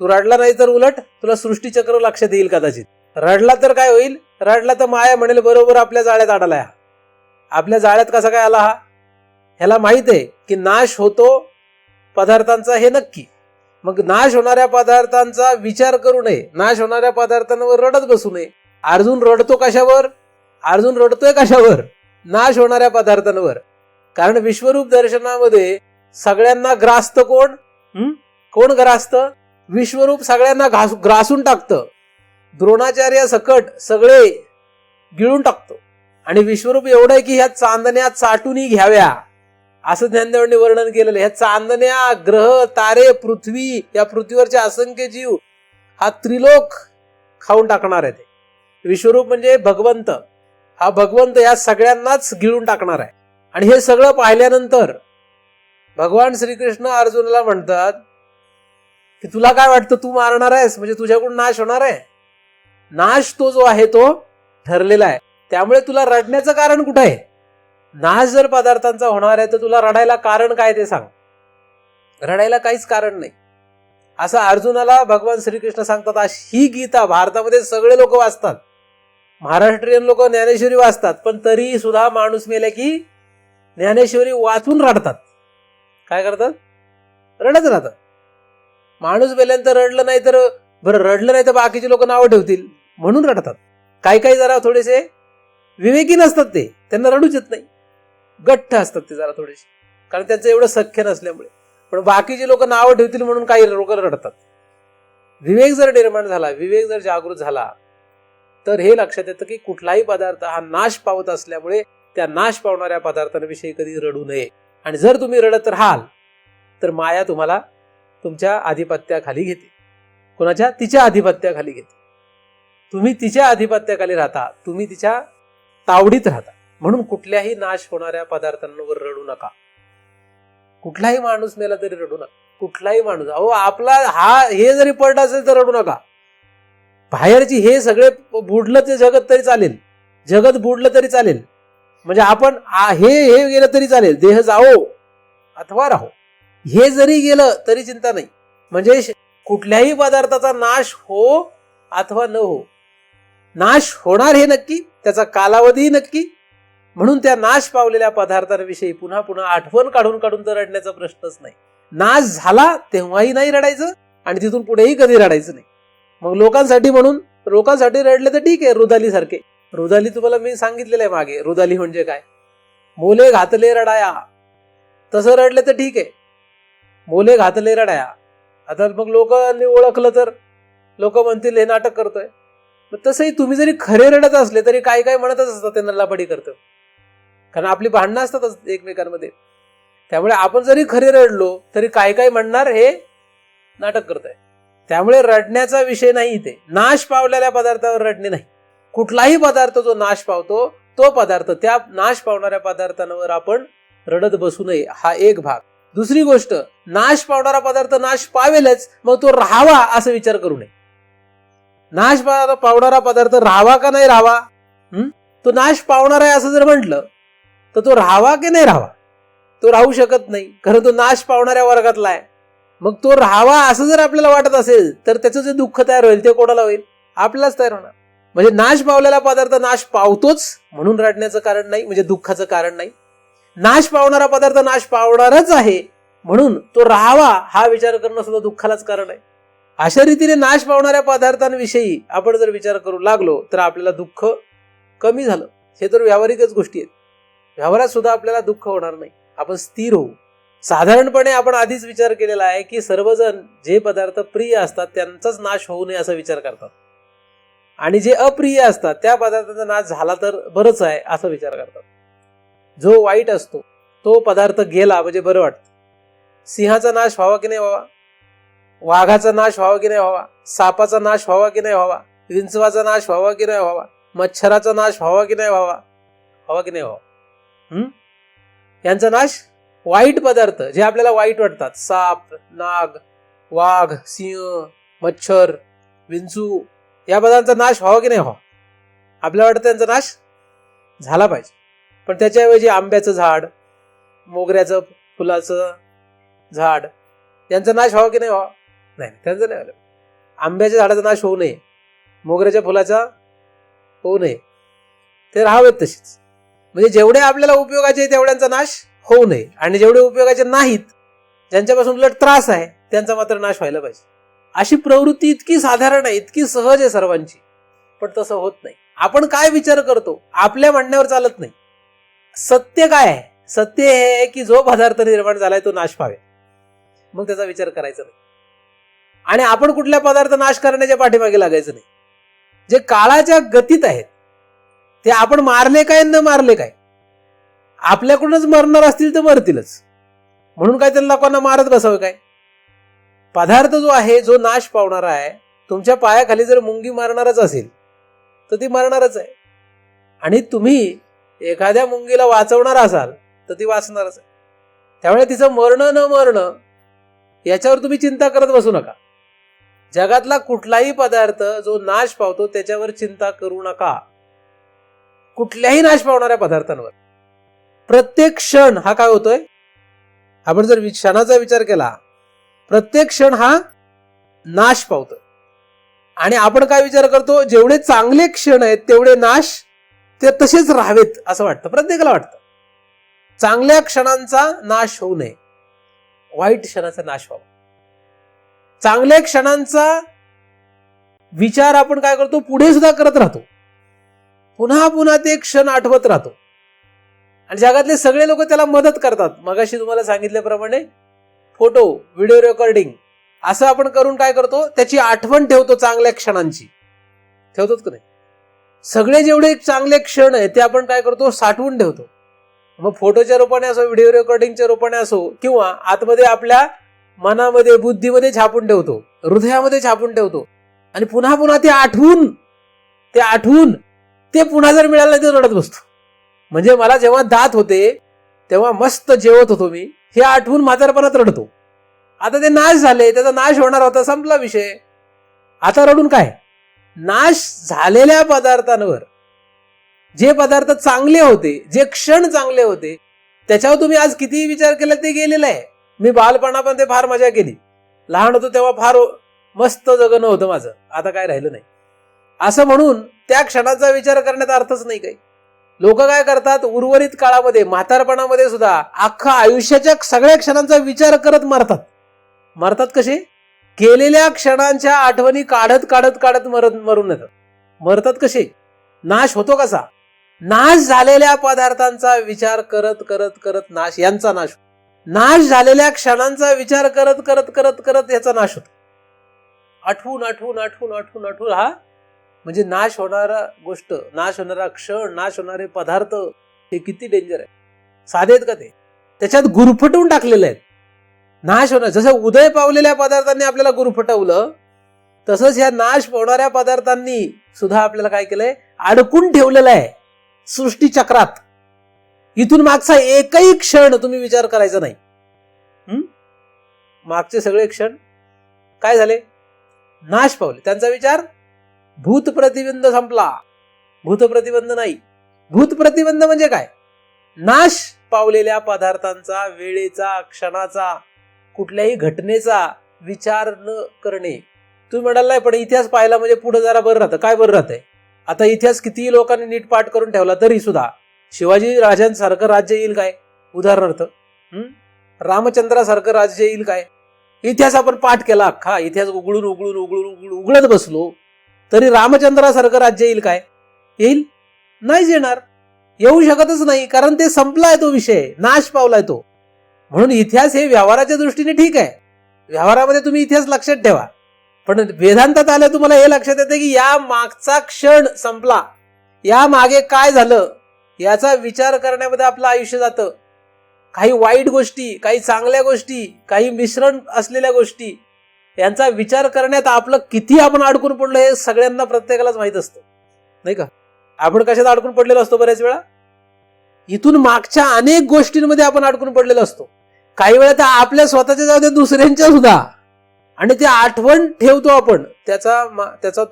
तू रडला नाही तर उलट तुला सृष्टीचक्र लक्षात येईल कदाचित. रडला तर काय होईल, रडला तर माया म्हणेल बरोबर आपल्या जाळ्यात अडलाय हा. आपल्या जाळ्यात कसा काय आला हा, ह्याला माहित आहे की नाश होतो पदार्थांचा हे नक्की. मग नाश होणाऱ्या पदार्थांचा विचार करू नये, नाश होणाऱ्या पदार्थांवर रडत बसू नये. अर्जुन रडतो कशावर, अर्जुन रडतोय कशावर, नाश होणाऱ्या पदार्थांवर. कारण विश्वरूप दर्शनामध्ये सगळ्यांना ग्रास्त कोण, कोण ग्रास्त, विश्वरूप सगळ्यांना ग्रासून टाकतं, द्रोणाचार्य सकट सगळे गिळून टाकतो. आणि विश्वरूप एवढं आहे की ह्या चांदण्या चाटूनही घ्याव्या, असं ज्ञानदेवांनी वर्णन केलेलं. ह्या चांदण्या, ग्रह, तारे, पृथ्वी, या पृथ्वीवरचे असंख्य जीव, हा त्रिलोक खाऊन टाकणार आहे. ते विश्वरूप म्हणजे भगवंत, हा भगवंत या सगळ्यांनाच गिळून टाकणार आहे. आणि हे सगळं पाहिल्यानंतर भगवान श्रीकृष्ण अर्जुनाला म्हणतात की तुला काय वाटतं, तू मारणार आहेस म्हणजे तुझ्याकडून नाश होणार आहे? नाश तो जो आहे तो ठरलेला आहे, त्यामुळे तुला रडण्याचं कारण कुठं आहे? नाश जर पदार्थांचा होणार आहे तर तुला रडायला कारण काय ते सांग. रडायला काहीच कारण नाही, असं अर्जुनाला भगवान श्रीकृष्ण सांगतात. ही गीता भारतामध्ये सगळे लोक वाचतात, महाराष्ट्रीयन लोक ज्ञानेश्वरी वाचतात, पण तरी सुद्धा माणूस मेले की ज्ञानेश्वरी वाचून रडतात. काय करतात? रडत राहतात. माणूस मेल्यानंतर रडलं नाही तर बरं, रडलं नाही तर बाकीचे लोक नावं ठेवतील म्हणून रडतात. काही काही जरा थोडेसे विवेकी नसतात, ते त्यांना रडूच येत नाही, गठ्ठ असतात ते जरा थोडेसे, कारण त्यांचं एवढं सख्य नसल्यामुळे. पण बाकीचे लोक नावं ठेवतील म्हणून काही लोक रडतात. विवेक जर निर्माण झाला, विवेक जर जागृत झाला तर हे लक्षात येतं की कुठलाही पदार्थ हा नाश पावत असल्यामुळे त्या नाश पावणाऱ्या पदार्थांविषयी कधी रडू नये. आणि जर तुम्ही रडत राहाल तर माया तुम्हाला तुमच्या आधिपत्याखाली घेते. कोणाच्या? तिच्या आधिपत्याखाली घेते. तुम्ही तिच्या आधिपत्याखाली राहता, तुम्ही तिच्या तावडीत राहता. म्हणून कुठल्याही नाश होणाऱ्या पदार्थांवर रडू नका. कुठलाही माणूस मेला तरी रडू नका, कुठलाही माणूस. अहो आपला हा हे जरी पडला असेल तर रडू नका. बाहेरची हे सगळे बुडलं ते जगत तरी चालेल, जगत बुडलं तरी चालेल, म्हणजे आपण हे गेलं तरी चालेल, देह जाओ अथवा राहो, हे जरी गेलं तरी चिंता नाही. म्हणजे कुठल्याही पदार्थाचा नाश हो अथवा न हो, नाश होणार हे नक्की, त्याचा कालावधी नक्की. म्हणून त्या नाश पावलेल्या पदार्थांविषयी पुन्हा पुन्हा आठवण काढून काढून तर रडण्याचा प्रश्नच नाही. नाश झाला तेव्हाही नाही रडायचं आणि तिथून पुढेही कधी रडायचं नाही. मग लोकांसाठी, म्हणून लोकांसाठी रडले तर ठीक आहे, रुदाली सारखे. रुदाली तुम्हाला मी सांगितलेलं आहे मागे, रुदाली म्हणजे काय, मोले घातले रडाया, तसं रडले तर ठीक आहे, मोले घातले रडाया. आता मग लोकांनी ओळखलं तर लोक म्हणतील हे नाटक करतोय. तसंही तुम्ही जरी खरे रडत असले तरी काही काही म्हणतच असतात ते नल्लापडी करतं, कारण आपली भांडणं असतात एकमेकांमध्ये. त्यामुळे आपण जरी खरे रडलो तरी काही काही म्हणणार हे नाटक करतोय. त्यामुळे रडण्याचा विषय नाही इथे, नाश पावलेल्या पदार्थावर रडणे नाही. कुठलाही पदार्थ जो नाश पावतो तो पदार्थ, त्या नाश पावणाऱ्या पदार्थांवर आपण रडत बसू नये, हा एक भाग. दुसरी गोष्ट, नाश पावणारा पदार्थ नाश पावेलच, मग तो राहावा असं विचार करू नये. नाश पावणारा पदार्थ राहावा का नाही राहावा, तो नाश पावणार आहे असं जर म्हटलं तर तो राहावा की नाही राहावा, तो राहू शकत नाही, कारण तो नाश पावणाऱ्या वर्गातला आहे. मग तो राहावा असं जर आपल्याला वाटत असेल तर त्याचं जे दुःख तयार होईल ते कोणाला होईल? आपल्यालाच तयार होणार. म्हणजे नाश पावलेला पदार्थ नाश पावतोच म्हणून रडण्याचं कारण नाही, म्हणजे दुःखाचं कारण नाही. नाश पावणारा पदार्थ नाश पावणारच आहे म्हणून तो राहावा हा विचार करणं सुद्धा दुःखालाच कारण आहे. अशा रीतीने नाश पावणाऱ्या पदार्थांविषयी आपण जर विचार करू लागलो तर आपल्याला दुःख कमी झालं. हे तर व्यावहारिकच गोष्टी आहेत, व्यवहारात सुद्धा आपल्याला दुःख होणार नाही, आपण स्थिर होऊ. साधारणपणे आपण आधीच विचार केलेला आहे की सर्वजण जे पदार्थ प्रिय असतात त्यांचाच नाश होऊ नये असा विचार करतात, आणि जे अप्रिय असतात त्या पदार्थांचा नाश झाला तर बरंच आहे असा विचार करतात. जो वाईट असतो तो पदार्थ गेला म्हणजे बरं वाटतं. सिंहाचा नाश व्हावा की नाही व्हावा, वाघाचा नाश व्हावा की नाही व्हावा, सापाचा नाश व्हावा की नाही व्हावा, विंचवाचा नाश व्हावा की नाही व्हावा, मच्छराचा नाश व्हावा की नाही व्हावा, व्हावा की नाही व्हावा. यांचा नाश, वाईट पदार्थ जे आपल्याला वाईट वाटतात, साप, नाग, वाघ, सिंह, मच्छर, विंचू, या पदार्थांचा नाश व्हावा की नाही व्हावा, आपल्याला वाटतं त्यांचा नाश झाला पाहिजे. पण त्याच्याऐवजी आंब्याचं झाड, मोगऱ्याचं फुलाचं झाड यांचा नाश व्हावा की नाही व्हावा? नाही, त्यांचं नाही व्हायला. आंब्याच्या झाडाचा नाश होऊ नये, मोगऱ्याच्या फुलाचा होऊ नये, ते राहावेत तशीच. म्हणजे जेवढे आपल्याला उपयोगाचे आहे तेवढ्यांचा नाश होऊ नये, आणि जेवढे उपयोगाचे नाहीत, ज्यांच्यापासून उलट त्रास आहे, त्यांचा मात्र नाश व्हायला पाहिजे. अशी प्रवृत्ती इतकी साधारण आहे, इतकी सहज आहे सर्वांची, पण तसं होत नाही. आपण काय विचार करतो? आपल्या म्हणण्यावर चालत नाही. सत्य काय आहे? सत्य हे आहे की जो पदार्थ निर्माण झालाय तो नाश पावे, मग त्याचा विचार करायचा नाही. आणि आपण कुठल्या पदार्थ नाश करण्याच्या पाठीमागे लागायचं नाही. जे काळाच्या गतीत आहेत ते आपण मारले काय न मारले काय, आपल्याकडूनच मरणार असतील तर मरतीलच, म्हणून काय त्यांना लोकांना मारत बसावं काय? पदार्थ जो आहे, जो नाश पावणारा आहे, तुमच्या पायाखाली जर मुंगी मारणारच असेल तर ती मारणारच आहे. आणि तुम्ही एखाद्या मुंगीला वाचवणार असाल तर ती वाचणारच आहे. त्यामुळे तिचं मरणं न मरणं याच्यावर तुम्ही चिंता करत बसू नका. जगातला कुठलाही पदार्थ जो नाश पावतो त्याच्यावर चिंता करू नका. कुठल्याही नाश पावणाऱ्या पदार्थांवर प्रत्येक क्षण हा काय होतोय? आपण जर क्षणाचा विचार केला, प्रत्येक क्षण हा नाश पावतोय. आणि आपण काय विचार करतो? जेवढे चांगले क्षण आहेत तेवढे नाश ते तसेच राहावेत असं वाटतं. प्रत्येकाला वाटतं चांगल्या क्षणांचा नाश होऊ नये, वाईट क्षणाचा नाश व्हावा. चांगल्या क्षणांचा विचार आपण काय करतो? पुढे सुद्धा करत राहतो, पुन्हा पुन्हा ते क्षण आठवत राहतो. आणि जगातले सगळे लोक त्याला मदत करतात. मगाशी तुम्हाला सांगितल्याप्रमाणे फोटो, व्हिडिओ रेकॉर्डिंग असं आपण करून काय करतो? त्याची आठवण ठेवतो, चांगल्या क्षणांची. ठेवतोच का नाही? सगळे जेवढे चांगले क्षण आहेत ते आपण काय करतो? साठवून ठेवतो. मग फोटोच्या रूपाने असो, व्हिडिओ रेकॉर्डिंगच्या रूपाने असो, किंवा आतमध्ये आपल्या मनामध्ये, बुद्धीमध्ये छापून ठेवतो, हृदयामध्ये छापून ठेवतो. आणि पुन्हा पुन्हा ते आठवून ते पुन्हा जर मिळालं नाही तर रडत बसतो. म्हणजे मला जेव्हा दात होते तेव्हा मस्त जेवत होतो मी, हे आठवून म्हातारपणात रडतो. आता ते नाश झाले, त्याचा नाश होणार होता, संपला विषय. आता रडून काय? नाश झालेल्या पदार्थांवर, जे पदार्थ चांगले होते, जे क्षण चांगले होते, त्याच्यावर तुम्ही आज कितीही विचार केला ते गेलेलं आहे. मी बालपणा पण ते फार मजा केली, लहान होतो तेव्हा फार मस्त जगणं होतं माझं, आता काय राहिलं नाही. असं म्हणून त्या क्षणाचा विचार करण्यात अर्थच नाही काही. लोक काय करतात? उर्वरित काळामध्ये, म्हातारपणामध्ये सुद्धा अख्खा आयुष्याच्या सगळ्या क्षणांचा विचार करत मरतात. कसे? केलेल्या क्षणांच्या आठवणी काढत काढत काढत मरून येतात. मरतात कसे? नाश होतो कसा? नाश झालेल्या पदार्थांचा विचार करत करत करत नाश, यांचा नाश झालेल्या क्षणांचा विचार करत करत करत करत याचा नाश होतो. आठवून हा म्हणजे नाश होणारा गोष्ट, नाश होणारा क्षण, नाश होणारे पदार्थ, हे किती डेंजर आहे. साधे आहेत का ते? त्याच्यात गुरफटवून टाकलेले आहेत. नाश होणार, जसं उदय पावलेल्या पदार्थांनी आपल्याला गुरफटवलं, तसंच ह्या नाश होणाऱ्या पदार्थांनी सुद्धा आपल्याला काय केलंय? अडकून ठेवलेलं आहे सृष्टी चक्रात. इथून मागचा एकही क्षण तुम्ही विचार करायचा नाही. मागचे सगळे क्षण काय झाले? नाश पावले. त्यांचा विचार, भूत प्रतिबंध संपला. भूत प्रतिबंध नाही. भूत प्रतिबंध म्हणजे काय? नाश पावलेल्या पदार्थांचा, वेळेचा, क्षणाचा, कुठल्याही घटनेचा विचार न करणे. तुम्ही म्हणाल नाही पण इतिहास पाहिला म्हणजे पुढे जरा बरं राहतं. काय बरं राहतंय? आता इतिहास कितीही लोकांनी नीट पाठ करून ठेवला तरी सुद्धा शिवाजी राजांसारखं राज्य येईल काय? उदाहरणार्थ रामचंद्रासारखं राज्य येईल काय? इतिहास आपण पाठ केला, अख्खा इतिहास उघडत बसलो तरी रामचंद्रासारखं राज्य येईल काय? येईल? नाहीच येणार. येऊ शकतच नाही, कारण ते संपलाय तो विषय, नाश पावलाय तो. म्हणून इतिहास हे व्यवहाराच्या दृष्टीने ठीक आहे, व्यवहारामध्ये तुम्ही इतिहास लक्षात ठेवा. पण वेदांतात आलं तुम्हाला हे लक्षात येतं की या मागचा क्षण संपला, या मागे काय झालं याचा विचार करण्यामध्ये आपलं आयुष्य जातं. काही वाईट गोष्टी, काही चांगल्या गोष्टी, काही मिश्रण असलेल्या गोष्टी यांचा विचार करण्यात आपलं किती आपण अडकून पडलो हे सगळ्यांना, प्रत्येकालाच माहित असतं, नाही का? आपण कशात अडकून पडलेलो असतो बऱ्याच वेळा? इथून मागच्या अनेक गोष्टींमध्ये आपण अडकून पडलेलो असतो. काही वेळा तर आपल्या स्वतःच्या जाऊ दे, दुसऱ्यांच्या सुद्धा. आणि ते आठवण ठेवतो आपण, त्याचा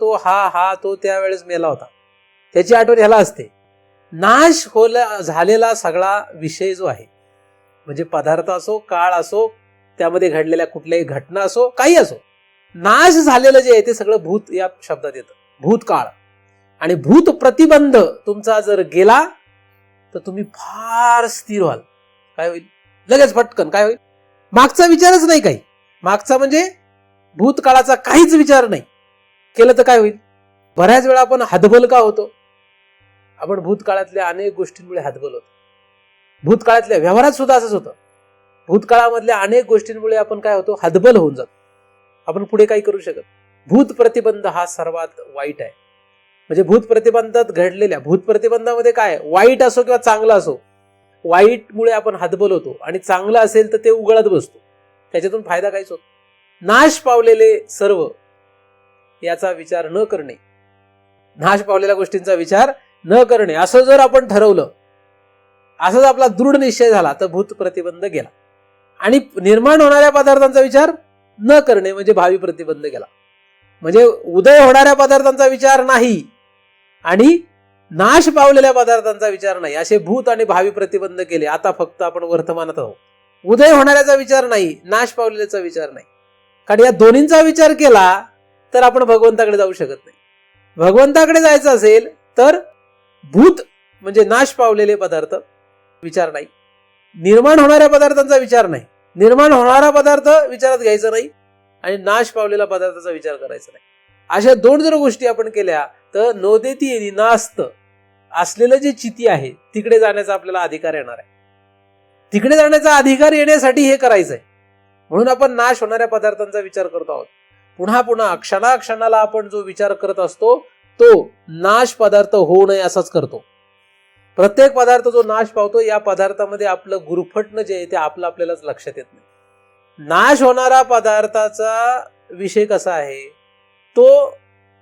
तो त्यावेळेस मेला होता, त्याची आठवण ह्याला असते. नाश झालेला सगळा विषय जो आहे, म्हणजे पदार्थ असो, काळ असो, त्यामध्ये घडलेल्या कुठल्याही घटना असो, काही असो, नाश झालेलं जे आहे ते सगळं भूत या शब्दात येतं, भूतकाळ. आणि भूत प्रतिबंध तुमचा जर गेला तर तुम्ही फार स्थिर व्हाल. काय होईल? लगेच पटकन काय होईल? मागचा विचारच नाही काही. मागचा म्हणजे भूतकाळाचा काहीच विचार नाही केलं तर काय होईल? बऱ्याच वेळा आपण हतबल का होतो? आपण भूतकाळातल्या अनेक गोष्टींमुळे हतबल होतो. भूतकाळातल्या व्यवहारात सुद्धा असंच होतं. भूतकाळामधल्या अनेक गोष्टींमुळे आपण काय होतो? हतबल होऊन जातो. आपण पुढे काही करू शकत. भूत प्रतिबंध हा सर्वात वाईट आहे. म्हणजे भूत प्रतिबंधात घडलेल्या, भूत प्रतिबंधामध्ये काय, वाईट असो किंवा चांगला असो, वाईटमुळे आपण हतबल होतो आणि चांगलं असेल तर ते उघडत बसतो, त्याच्यातून फायदा काहीच होत. नाश पावलेले सर्व याचा विचार न करणे, नाश पावलेल्या गोष्टींचा विचार न करणे असं जर आपण ठरवलं, असाच आपला दृढ निश्चय झाला तर भूत प्रतिबंध गेला. आणि निर्माण होणाऱ्या पदार्थांचा विचार न करणे म्हणजे भावी प्रतिबंध गेला. म्हणजे उदय होणाऱ्या पदार्थांचा विचार नाही आणि नाश पावलेल्या पदार्थांचा विचार नाही, असे भूत आणि भावी प्रतिबंध केले. आता फक्त आपण वर्तमानात आहोत. उदय होणाऱ्याचा विचार नाही, नाश पावलेल्याचा विचार नाही. कारण या दोन्हींचा विचार केला तर आपण भगवंताकडे जाऊ शकत नाही. भगवंताकडे जायचं असेल तर भूत म्हणजे नाश पावलेले पदार्थ विचार नाही, निर्माण होणाऱ्या पदार्थांचा विचार नाही, निर्माण होणारा पदार्थ विचारात घ्यायचा नाही आणि नाश पावलेला पदार्थाचा विचार करायचा नाही. अशा दोन जर गोष्टी आपण केल्या तर नोदेती नास्त असलेलं जे चिती आहे तिकडे जाण्याचा आपल्याला अधिकार येणार आहे. तिकडे जाण्याचा अधिकार येण्यासाठी हे करायचंय. म्हणून आपण नाश होणाऱ्या पदार्थांचा विचार करतो आहोत. पुन्हा पुन्हा क्षणाक्षणाला आपण जो विचार करत असतो तो नाश पदार्थ होऊ नये असाच करतो. प्रत्येक पदार्थ जो नाश पावतो या पदार्थामध्ये आपलं गुरफटणं जे आहे ते आपल्यालाच लक्षात येत नाही. नाश होणारा पदार्थाचा विषय कसा आहे, तो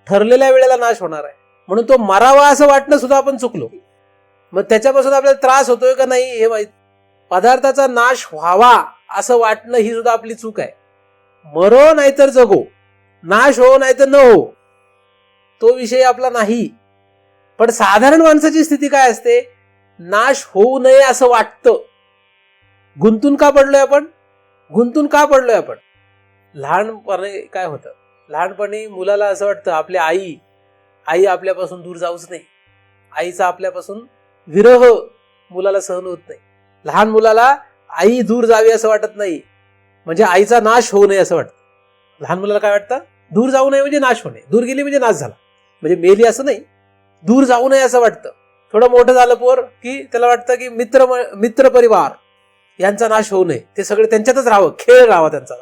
ठरलेल्या वेळेला नाश होणार आहे, म्हणून तो मरावा असं वाटणं सुद्धा आपण चुकलो. मग त्याच्यापासून आपल्याला त्रास होतोय का नाही हे माहित. पदार्थाचा नाश व्हावा असं वाटणं ही सुद्धा आपली चूक आहे. मरो नाहीतर जगो, नाश हो नाहीतर न हो, तो विषय आपला नाही. पण साधारण माणसाची स्थिती काय असते, नाश होऊ नये असं वाटतं. गुंतून का पडलोय आपण? गुंतून का पडलोय आपण? लहानपणी काय होतं, लहानपणी मुलाला असं वाटतं आपली आई आपल्यापासून दूर जाऊच नाही. आईचा आपल्यापासून विरह मुलाला सहन होत नाही. लहान मुलाला आई दूर जावी असं वाटत नाही, म्हणजे आईचा नाश होऊ नये असं वाटतं. लहान मुलाला काय वाटतं? दूर जाऊ नये म्हणजे नाश होणे, दूर गेली म्हणजे नाश झाला, म्हणजे मेली असं नाही, दूर जाऊ नये असं वाटतं. थोडं मोठं झालं पोर की त्याला वाटतं की मित्र परिवार यांचा नाश होऊ नये, ते सगळे त्यांच्यातच राहावं, खेळ राहावा त्यांचा.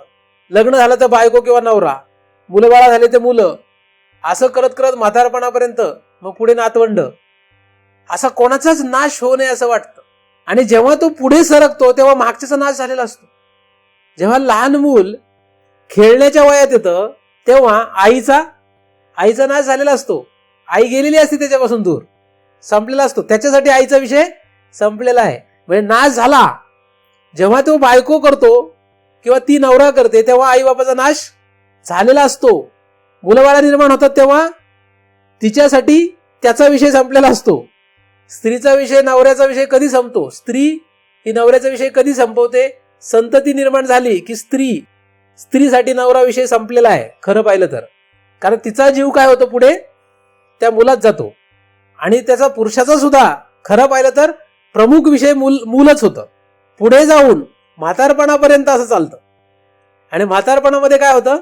लग्न झालं तर बायको किंवा नवरा, मुलं बाळा झाले ते मुलं, असं करत करत म्हातारपणापर्यंत, मग पुढे नातवंड, असा कोणाचाच नाश होऊ नये असं वाटतं. आणि जेव्हा तो पुढे सरकतो तेव्हा मागच्याचा नाश झालेला असतो. जेव्हा लहान मूल खेळण्याच्या वयात येतं तेव्हा आईचा नाश झालेला असतो. आई गेलेली असते त्याच्यापासून दूर, संपलेला असतो, त्याच्यासाठी आईचा विषय संपलेला आहे, म्हणजे नाश झाला. जेव्हा तो बायको करतो किंवा ती नवरा करते तेव्हा आई बापाचा नाश झालेला असतो. मुलंबाळा निर्माण होतात तेव्हा तिच्यासाठी त्याचा विषय संपलेला असतो. स्त्रीचा विषय, नवऱ्याचा विषय कधी संपतो? स्त्री ही नवऱ्याचा विषय कधी संपवते? संतती निर्माण झाली की स्त्रीसाठी नवरा विषय संपलेला आहे खरं पाहिलं तर. कारण तिचा जीव काय होतो पुढे त्या मुलात जातो. आणि त्याचा पुरुषाचा सुद्धा खरं पाहिलं तर प्रमुख विषय मूलच होतं. पुढे जाऊन म्हातारपणापर्यंत असं चालतं. आणि म्हातारपणामध्ये काय होतं,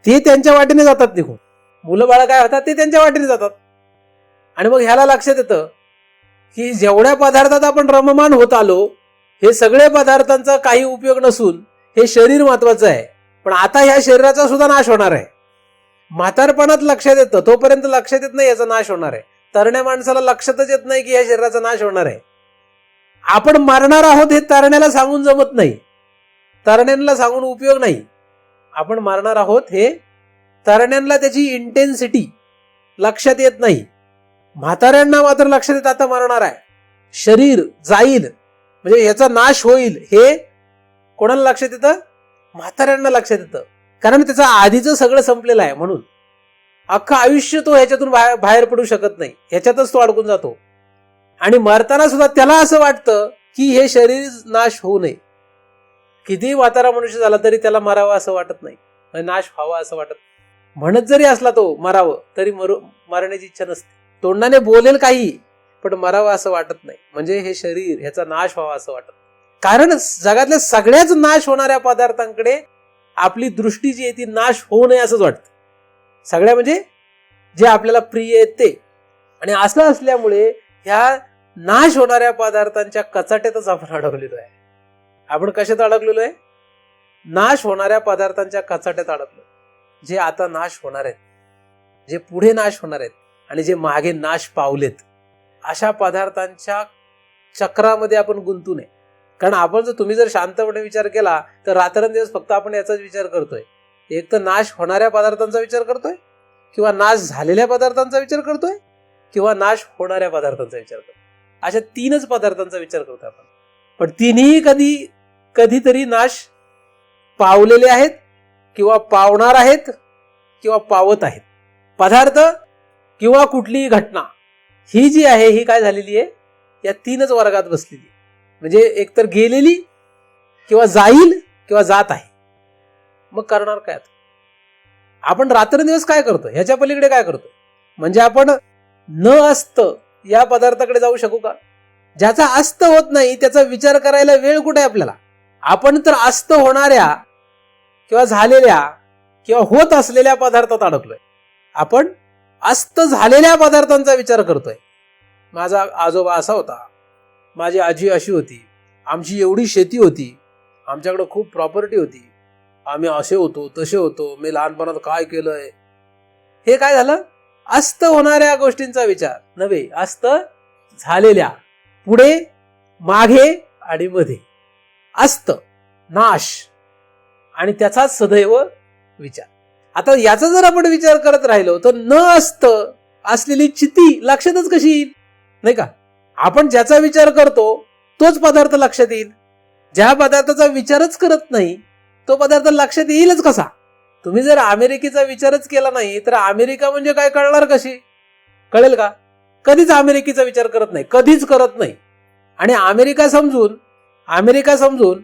ते त्यांच्या वाटेने जातात निघून. मुलं बाळा काय होतात, ते त्यांच्या वाटेने जातात. आणि मग ह्याला लक्षात येतं की जेवढ्या पदार्थात आपण रममान होत आलो, हे सगळे पदार्थांचा काही उपयोग नसून हे शरीर महत्वाचं आहे. पण आता ह्या शरीराचा सुद्धा नाश होणार आहे. म्हातारपणात लक्षात येतं, तोपर्यंत लक्षात येत नाही याचा नाश होणार आहे. तरण्या माणसाला लक्षातच येत नाही की या शरीराचा नाश होणार आहे. आपण मरणार आहोत हे तरण्याला सांगून जमत नाही, तरण्यांना सांगून उपयोग नाही. आपण मरणार आहोत हे तरण्यांना त्याची इंटेन्सिटी लक्षात येत नाही. म्हाताऱ्यांना मात्र लक्षात येत आता मरणार आहे, शरीर जाईल, म्हणजे याचा नाश होईल, हे कोणाला लक्षात येतं? म्हाताऱ्यांना लक्षात येतं. कारण त्याचं आधीचं सगळं संपलेलं आहे. म्हणून अख्खं आयुष्य तो ह्याच्यातून बाहेर पडू शकत नाही, ह्याच्यातच तो अडकून जातो. आणि मरताना सुद्धा त्याला असं वाटतं की हे शरीर नाश होऊ नये, कितीही म्हातारा मनुष्य झाला तरी त्याला मरावं असं वाटत नाही, नाश व्हावा असं वाटत. म्हणत जरी असला तो मरावं तरी मरण्याची इच्छा नसते. तोंडाने बोलेल काही पण मरावं असं वाटत नाही. म्हणजे हे शरीर ह्याचा नाश व्हावा असं वाटत. कारण जगातल्या सगळ्याच नाश होणाऱ्या पदार्थांकडे आपली दृष्टी जी आहे ती नाश होऊ नये असंच वाटतं. सगळ्या म्हणजे जे आपल्याला प्रिय आहेत ते. आणि असं असल्यामुळे ह्या नाश होणाऱ्या पदार्थांच्या कचाट्यातच आपण अडकलेलो आहे. आपण कशात अडकलेलो आहे? नाश होणाऱ्या पदार्थांच्या कचाट्यात अडकलो. जे आता नाश होणार आहेत, जे पुढे नाश होणार आहेत आणि जे मागे नाश पावलेत, अशा पदार्थांच्या चक्रामध्ये आपण गुंतू नये. कारण आपण तुम्ही जर शांतपणे विचार केला तर रात्रंदिवस फक्त आपण याचाच विचार करतोय. एक तर नाश होणाऱ्या पदार्थांचा विचार करतोय, किंवा नाश झालेल्या पदार्थांचा विचार करतोय, किंवा नाश होणाऱ्या पदार्थांचा विचार करतोय. अशा तीनच पदार्थांचा विचार करतोय आपण. पण तिन्ही कधीतरी नाश पावलेले आहेत, किंवा पावणार आहेत, किंवा पावत आहेत. पदार्थ किंवा कुठलीही घटना ही जी आहे ही काय झालेली आहे? या तीनच वर्गात बसलेली आहे. म्हणजे एकतर गेलेली, किंवा जाईल, किंवा जात आहे. मग करणार काय? आपण रात्रंदिवस काय करतो? ह्याच्या पलीकडे काय करतो? म्हणजे आपण न अस्त या पदार्थाकडे जाऊ शकू का? ज्याचा अस्त होत नाही त्याचा विचार करायला वेळ कुठे आपल्याला? आपण तर अस्त होणाऱ्या किंवा झालेल्या किंवा होत असलेल्या पदार्थात अडकलोय. आपण अस्त झालेल्या पदार्थांचा विचार करतोय. माझा आजोबा असा होता, माझी आजी अशी होती, आमची एवढी शेती होती, आमच्याकडे खूप प्रॉपर्टी होती, आम्ही असे होतो तसे होतो, मी लहानपणात काय केलंय. हे काय झालं? अस्त होणाऱ्या गोष्टींचा विचार नव्हे, अस्त झालेल्या, पुढे, मागे आणि मध्ये. अस्त, नाश आणि त्याचाच सदैव विचार. आता याचा जर आपण विचार करत राहिलो तर न अस्त असलेली चिती लक्षातच कशी येईल? नाही का? आपण ज्याचा विचार करतो तोच पदार्थ लक्षात येईल. ज्या पदार्थाचा विचारच करत नाही तो पदार्थ लक्षात येईलच कसा? तुम्ही जर अमेरिकेचा विचारच केला नाही तर अमेरिका म्हणजे काय कळणार कशी? कळेल का? कधीच अमेरिकेचा विचार करत नाही, कधीच करत नाही. आणि अमेरिका समजून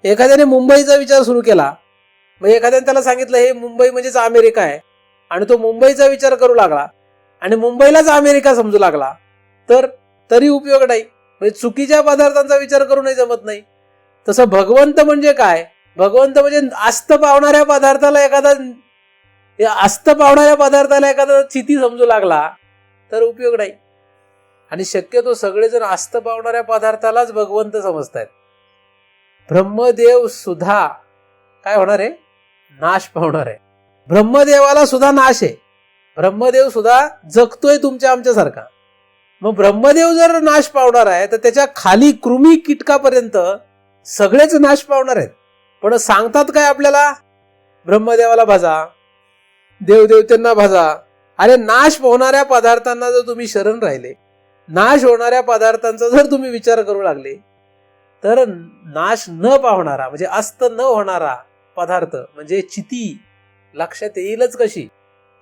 एखाद्याने मुंबईचा विचार सुरू केला, मग एखाद्याने त्याला सांगितलं हे मुंबई म्हणजेच अमेरिका आहे, आणि तो मुंबईचा विचार करू लागला आणि मुंबईलाच अमेरिका समजू लागला, तर तरी उपयोग नाही. म्हणजे चुकीच्या पदार्थांचा विचार करूनही जमत नाही. तसं भगवंत म्हणजे काय? भगवंत म्हणजे अस्त पावणाऱ्या पदार्थाला एखादा चिती समजू लागला तर उपयोग नाही. आणि शक्यतो सगळेजण अस्त पावणाऱ्या पदार्थालाच भगवंत समजतायत. ब्रह्मदेव सुद्धा काय होणार आहे? नाश पावणार आहे. ब्रह्मदेवाला सुद्धा नाश आहे. ब्रह्मदेव सुद्धा जगतोय तुमच्या आमच्यासारखा. मग ब्रह्मदेव जर नाश पावणार आहे तर त्याच्या खाली कृमी कीटकापर्यंत सगळेच नाश पावणार आहेत. पण सांगतात काय आपल्याला? ब्रह्मदेवाला भजा, देवदेवतांना भजा. अरे नाश होणाऱ्या पदार्थांना जर तुम्ही शरण राहिले, नाश होणाऱ्या पदार्थांचा जर तुम्ही विचार करू लागले, तर नाश न पावणारा म्हणजे अस्त न होणारा पदार्थ म्हणजे चिती लक्षात येईलच कशी?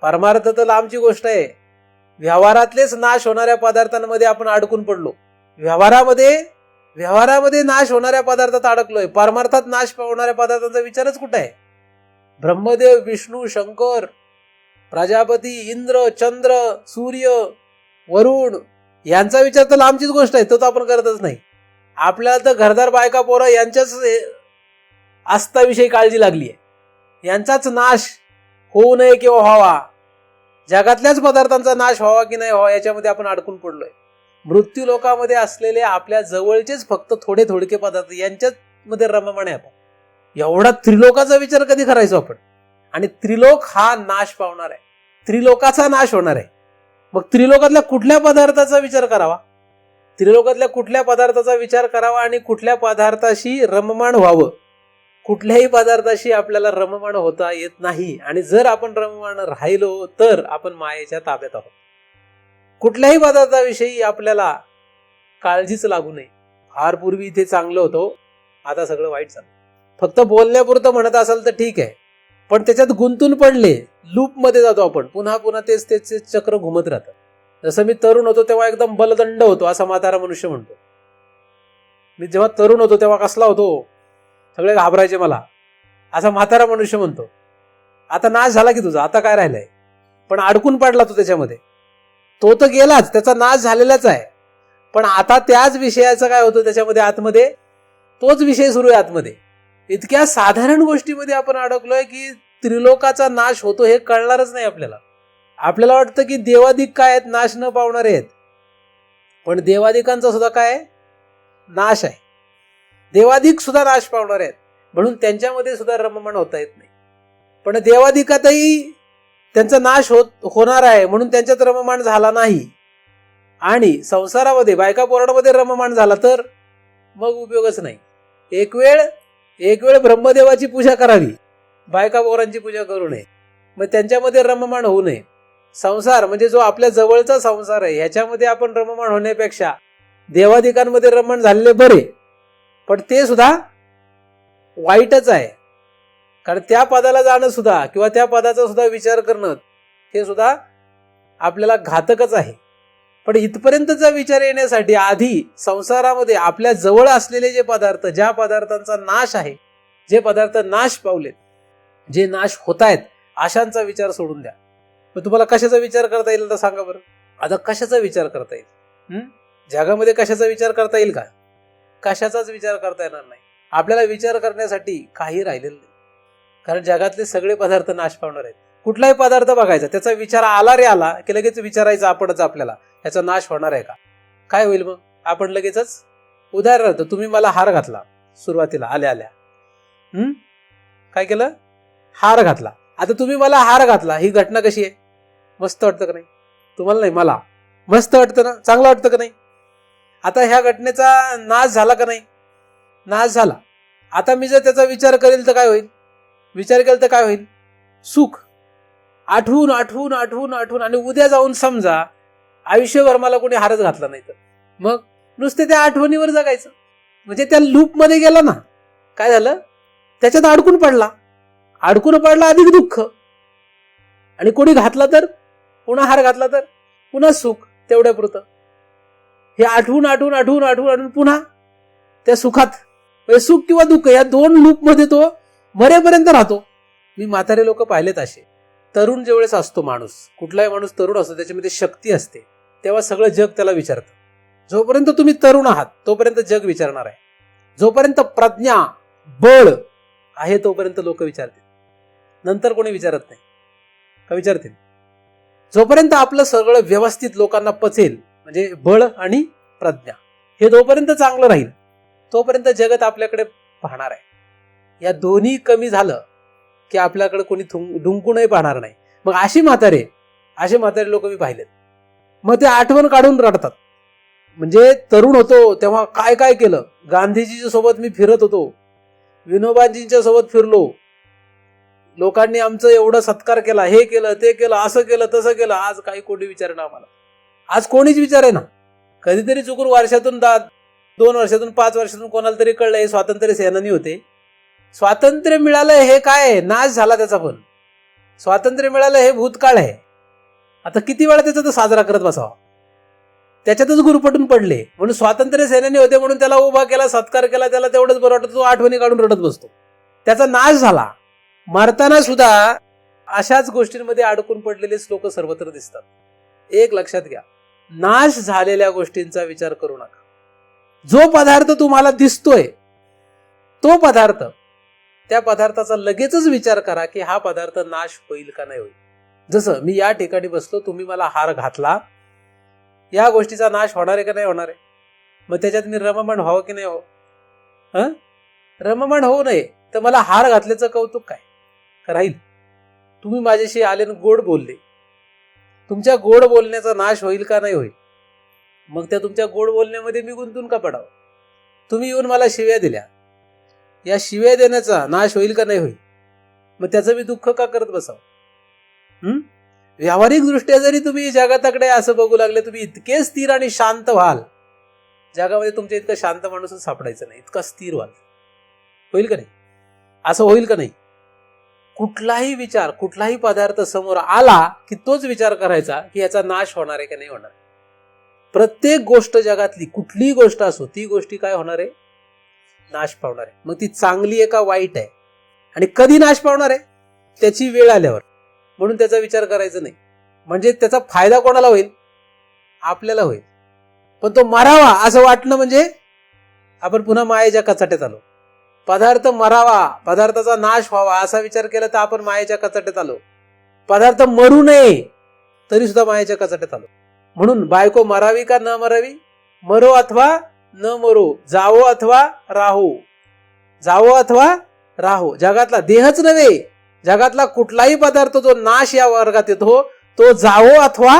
परमार्थ तर लांबची गोष्ट आहे. व्यवहारातलेच नाश होणाऱ्या पदार्थांमध्ये आपण अडकून पडलो. व्यवहारामध्ये नाश होणाऱ्या पदार्थात अडकलोय. परमार्थात नाश पावणाऱ्या पदार्थांचा विचारच कुठे आहे? ब्रह्मदेव, विष्णू, शंकर, प्रजापती, इंद्र, चंद्र, सूर्य, वरुण यांचा विचार तर लांबचीच गोष्ट आहे, तो तर आपण करतच नाही. आपल्याला तर घरदार बायका पोरं यांच्याच आस्थाविषयी काळजी लागली आहे. यांचाच नाश होऊ नये किंवा व्हावा, जगातल्याच पदार्थांचा नाश व्हावा की नाही व्हावा याच्यामध्ये आपण अडकून पडलोय. मृत्यू लोकामध्ये असलेले आपल्या जवळचेच फक्त थोडके पदार्थ यांच्याच मध्ये रममाण आहे आपण. एवढा त्रिलोकाचा विचार कधी करायचो आपण? आणि त्रिलोक हा नाश पावणार आहे, त्रिलोकाचा नाश होणार आहे. मग त्रिलोकातल्या कुठल्या पदार्थाचा विचार करावा? त्रिलोकातल्या कुठल्या पदार्थाचा विचार करावा आणि कुठल्या पदार्थाशी रममाण व्हावं? कुठल्याही पदार्थाशी आपल्याला रममाण होता येत नाही. आणि जर आपण रममाण राहिलो तर आपण मायेच्या ताब्यात आहोत. कुठल्याही पदार्थाविषयी आपल्याला काळजीच लागू नये. फार पूर्वी इथे चांगलं होतं, आता सगळं वाईट झालं. फक्त बोलण्यापुरतं म्हणत असाल तर ठीक आहे, पण त्याच्यात गुंतून पडले, लूप मध्ये जातो आपण, पुन्हा पुन्हा तेच चक्र घुमत राहतं. जसं मी तरुण होतो तेव्हा एकदम बलदंड होतो असं म्हातारा मनुष्य म्हणतो. मी जेव्हा तरुण होतो तेव्हा कसला होतो? सगळे घाबरायचे मला, असा म्हातारा मनुष्य म्हणतो. आता नाश झाला की तुझा, आता काय राहिलंय? पण अडकून पडला तू त्याच्यामध्ये. तो तर गेलाच, त्याचा नाश झालेलाच आहे. पण आता त्याच विषयाचं काय होतं त्याच्यामध्ये, आतमध्ये तोच विषय सुरू आहे आतमध्ये. इतक्या साधारण गोष्टीमध्ये आपण अडकलोय की त्रिलोकाचा नाश होतो हे कळणारच नाही आपल्याला. आपल्याला वाटतं की देवादिक काय आहेत, नाश न पावणारे आहेत. पण देवादिकांचा सुद्धा काय नाश आहे. देवादिक सुद्धा नाश पावणारे आहेत, म्हणून त्यांच्यामध्ये सुद्धा रममाण होता येत नाही. पण देवादिकातही त्यांचा नाश होणार आहे, म्हणून त्यांच्यात रममाण झाला नाही. आणि संसारामध्ये बायका पोरांमध्ये रममाण झाला तर मग उपयोगच नाही. एक वेळ ब्रह्मदेवाची पूजा करावी, बायका पोरांची पूजा करू नये. मग त्यांच्यामध्ये रममाण होऊ नये. संसार म्हणजे जो आपल्या जवळचा संसार आहे ह्याच्यामध्ये आपण रममाण होण्यापेक्षा देवादिकांमध्ये रममाण झालेले बरे. पण ते सुद्धा वाईटच आहे, कारण त्या पदाला जाणं सुद्धा किंवा त्या पदाचा सुद्धा विचार करणं हे सुद्धा आपल्याला घातकच आहे. पण इथपर्यंतचा विचार येण्यासाठी आधी संसारामध्ये आपल्या जवळ असलेले जे पदार्थ, ज्या पदार्थांचा नाश आहे, जे पदार्थ नाश पावलेत, जे नाश होत आहेत, अशांचा विचार सोडून द्या. मग तुम्हाला कशाचा विचार करता येईल आता सांगा बरं. आता कशाचा विचार करता येईल? जगामध्ये कशाचा विचार करता येईल का? कशाचाच विचार करता येणार नाही. आपल्याला विचार करण्यासाठी काही राहिलेलं नाही, कारण जगातले सगळे पदार्थ नाश पावणार आहेत. कुठलाही पदार्थ बघायचा, त्याचा विचार आला रे आला की लगेच विचारायचं आपणच आपल्याला, याचा नाश होणार आहे का? काय होईल मग? आपण लगेचच, उदाहरणार्थ तुम्ही मला हार घातला सुरुवातीला आल्या काय केलं? हार घातला. आता तुम्ही मला हार घातला, ही घटना कशी आहे? मस्त वाटतं का नाही? तुम्हाला नाही, मला मस्त वाटतं ना, चांगलं वाटतं का नाही? आता ह्या घटनेचा नाश झाला का नाही? नाश झाला. आता मी जर त्याचा विचार करेल तर काय होईल? विचार केला तर काय होईल? सुख. आठवून आठवून आठवून आठवून, आणि उद्या जाऊन समजा आयुष्यभर मला कोणी हारच घातला नाही तर मग नुसते त्या आठवणीवर जगायचं. म्हणजे त्या लूपमध्ये गेला ना. काय झालं? त्याच्यात अडकून पडला अधिक दुःख. आणि कोणी घातला तर पुन्हा हार घातला तर पुन्हा सुख. तेवढ्या पुरतं हे आठवून आठवून आठवून आठवून आठवून पुन्हा त्या सुखात, म्हणजे सुख किंवा दुःख या दोन लूपमध्ये तो मरेपर्यंत राहतो. मी म्हातारे लोक पाहिलेत असे. तरुण ज्यावेळेस असतो माणूस, कुठलाही माणूस तरुण असतो, त्याच्यामध्ये शक्ती असते, तेव्हा सगळं जग त्याला विचारतं. जोपर्यंत तुम्ही तरुण आहात तोपर्यंत जग विचारणार आहे. जोपर्यंत प्रज्ञा बळ आहे तोपर्यंत लोक विचारतील. नंतर कोणी विचारत नाही. का विचारतील? जोपर्यंत आपलं सगळं व्यवस्थित लोकांना पचेल, म्हणजे बळ आणि प्रज्ञा हे जोपर्यंत चांगलं राहील तोपर्यंत जगत आपल्याकडे पाहणार आहे. या दोन्ही कमी झालं की आपल्याकडे कोणी डुंकूनही पाहणार नाही. मग असे म्हातारे लोक मी पाहिलेत. मग ते आठवण काढून रडतात. म्हणजे तरुण होतो तेव्हा काय काय केलं. गांधीजीच्या सोबत मी फिरत होतो, विनोबाजींच्या सोबत फिरलो, लोकांनी आमचं एवढं सत्कार केला, हे केलं ते केलं, असं केलं तसं केलं. आज काही कोणी विचारणं आम्हाला. आज कोणीच विचारे ना. कधीतरी चुकून वर्षातून 2 वर्षातून 5 वर्षातून कोणाला तरी कळलं हे स्वातंत्र्य सेनानी होते. स्वातंत्र्य मिळालं हे काय? नाश झाला त्याचा. पण स्वातंत्र्य मिळालं हे भूतकाळ आहे. आता किती वेळा त्याचा तो साजरा करत बसावा? त्याच्यातच गुरफटून पडले. म्हणून स्वातंत्र्य सेनानी होते म्हणून त्याला उभा केला, सत्कार केला, त्याला तेवढंच बरं वाटतं, तो आठवणी काढून रडत बसतो. त्याचा नाश झाला. मरताना सुद्धा अशाच गोष्टींमध्ये अडकून पडलेलेच लोक सर्वत्र दिसतात. एक लक्षात घ्या, नाश झालेल्या गोष्टींचा विचार करू नका. जो पदार्थ तुम्हाला दिसतोय तो पदार्थ, त्या पदार्थाचा लगेचच विचार करा की हा पदार्थ नाश होईल का नाही होईल. जसं मी या ठिकाणी बसलो, तुम्ही मला हार घातला, या गोष्टीचा नाश होणार आहे का नाही होणार आहे? मग त्याच्यात मी रममाण व्हावं की नाही व्हावं? रममाण होऊ नये तर मला हार घातल्याचं कौतुक काय राहील? तुम्ही माझ्याशी आले गोड बोलले, तुमच्या गोड बोलण्याचा नाश होईल का नाही होईल? मग त्या तुमच्या गोड बोलण्यामध्ये मी गुंतून का पडावं? तुम्ही येऊन मला शिव्या दिल्या, या शिव्या देण्याचा नाश होईल का नाही होईल? मग त्याचं मी दुःख का करत बसावं? व्यावहारिक दृष्ट्या जरी तुम्ही जगाताकडे असं बघू लागले, तुम्ही इतके स्थिर आणि शांत व्हाल, जगामध्ये तुमच्या इतकं शांत माणूसच सापडायचं नाही. इतका स्थिर व्हाल. होईल का नाही? असं होईल का नाही? कुठलाही विचार, कुठलाही पदार्थ समोर आला की तोच विचार करायचा की याचा नाश होणार आहे का नाही होणार. प्रत्येक गोष्ट जगातली कुठलीही गोष्ट असो, ती गोष्टी काय होणार आहे? नाश पावणार आहे. मग ती चांगली आहे का वाईट आहे आणि कधी नाश पावणार आहे त्याची वेळ आल्यावर, म्हणून त्याचा विचार करायचा नाही. म्हणजे त्याचा फायदा कोणाला होईल? आपल्याला होईल. पण तो मरावा असं वाटणं म्हणजे आपण पुन्हा मायेच्या कचाट्यात आलो. पदार्थ मरावा, पदार्थाचा नाश व्हावा असा विचार केला तर आपण मायेच्या कचाट्यात आलो. पदार्थ मरू नये तरी सुद्धा मायेच्या कचाट्यात आलो. म्हणून बायको मरावी का न मरावी, मरो अथवा न मरो, जावो अथवा राहो, जावो अथवा राहो. जगातला देहच नव्हे, जगातला कुठलाही पदार्थ जो नाश या वर्गात येतो तो जावो अथवा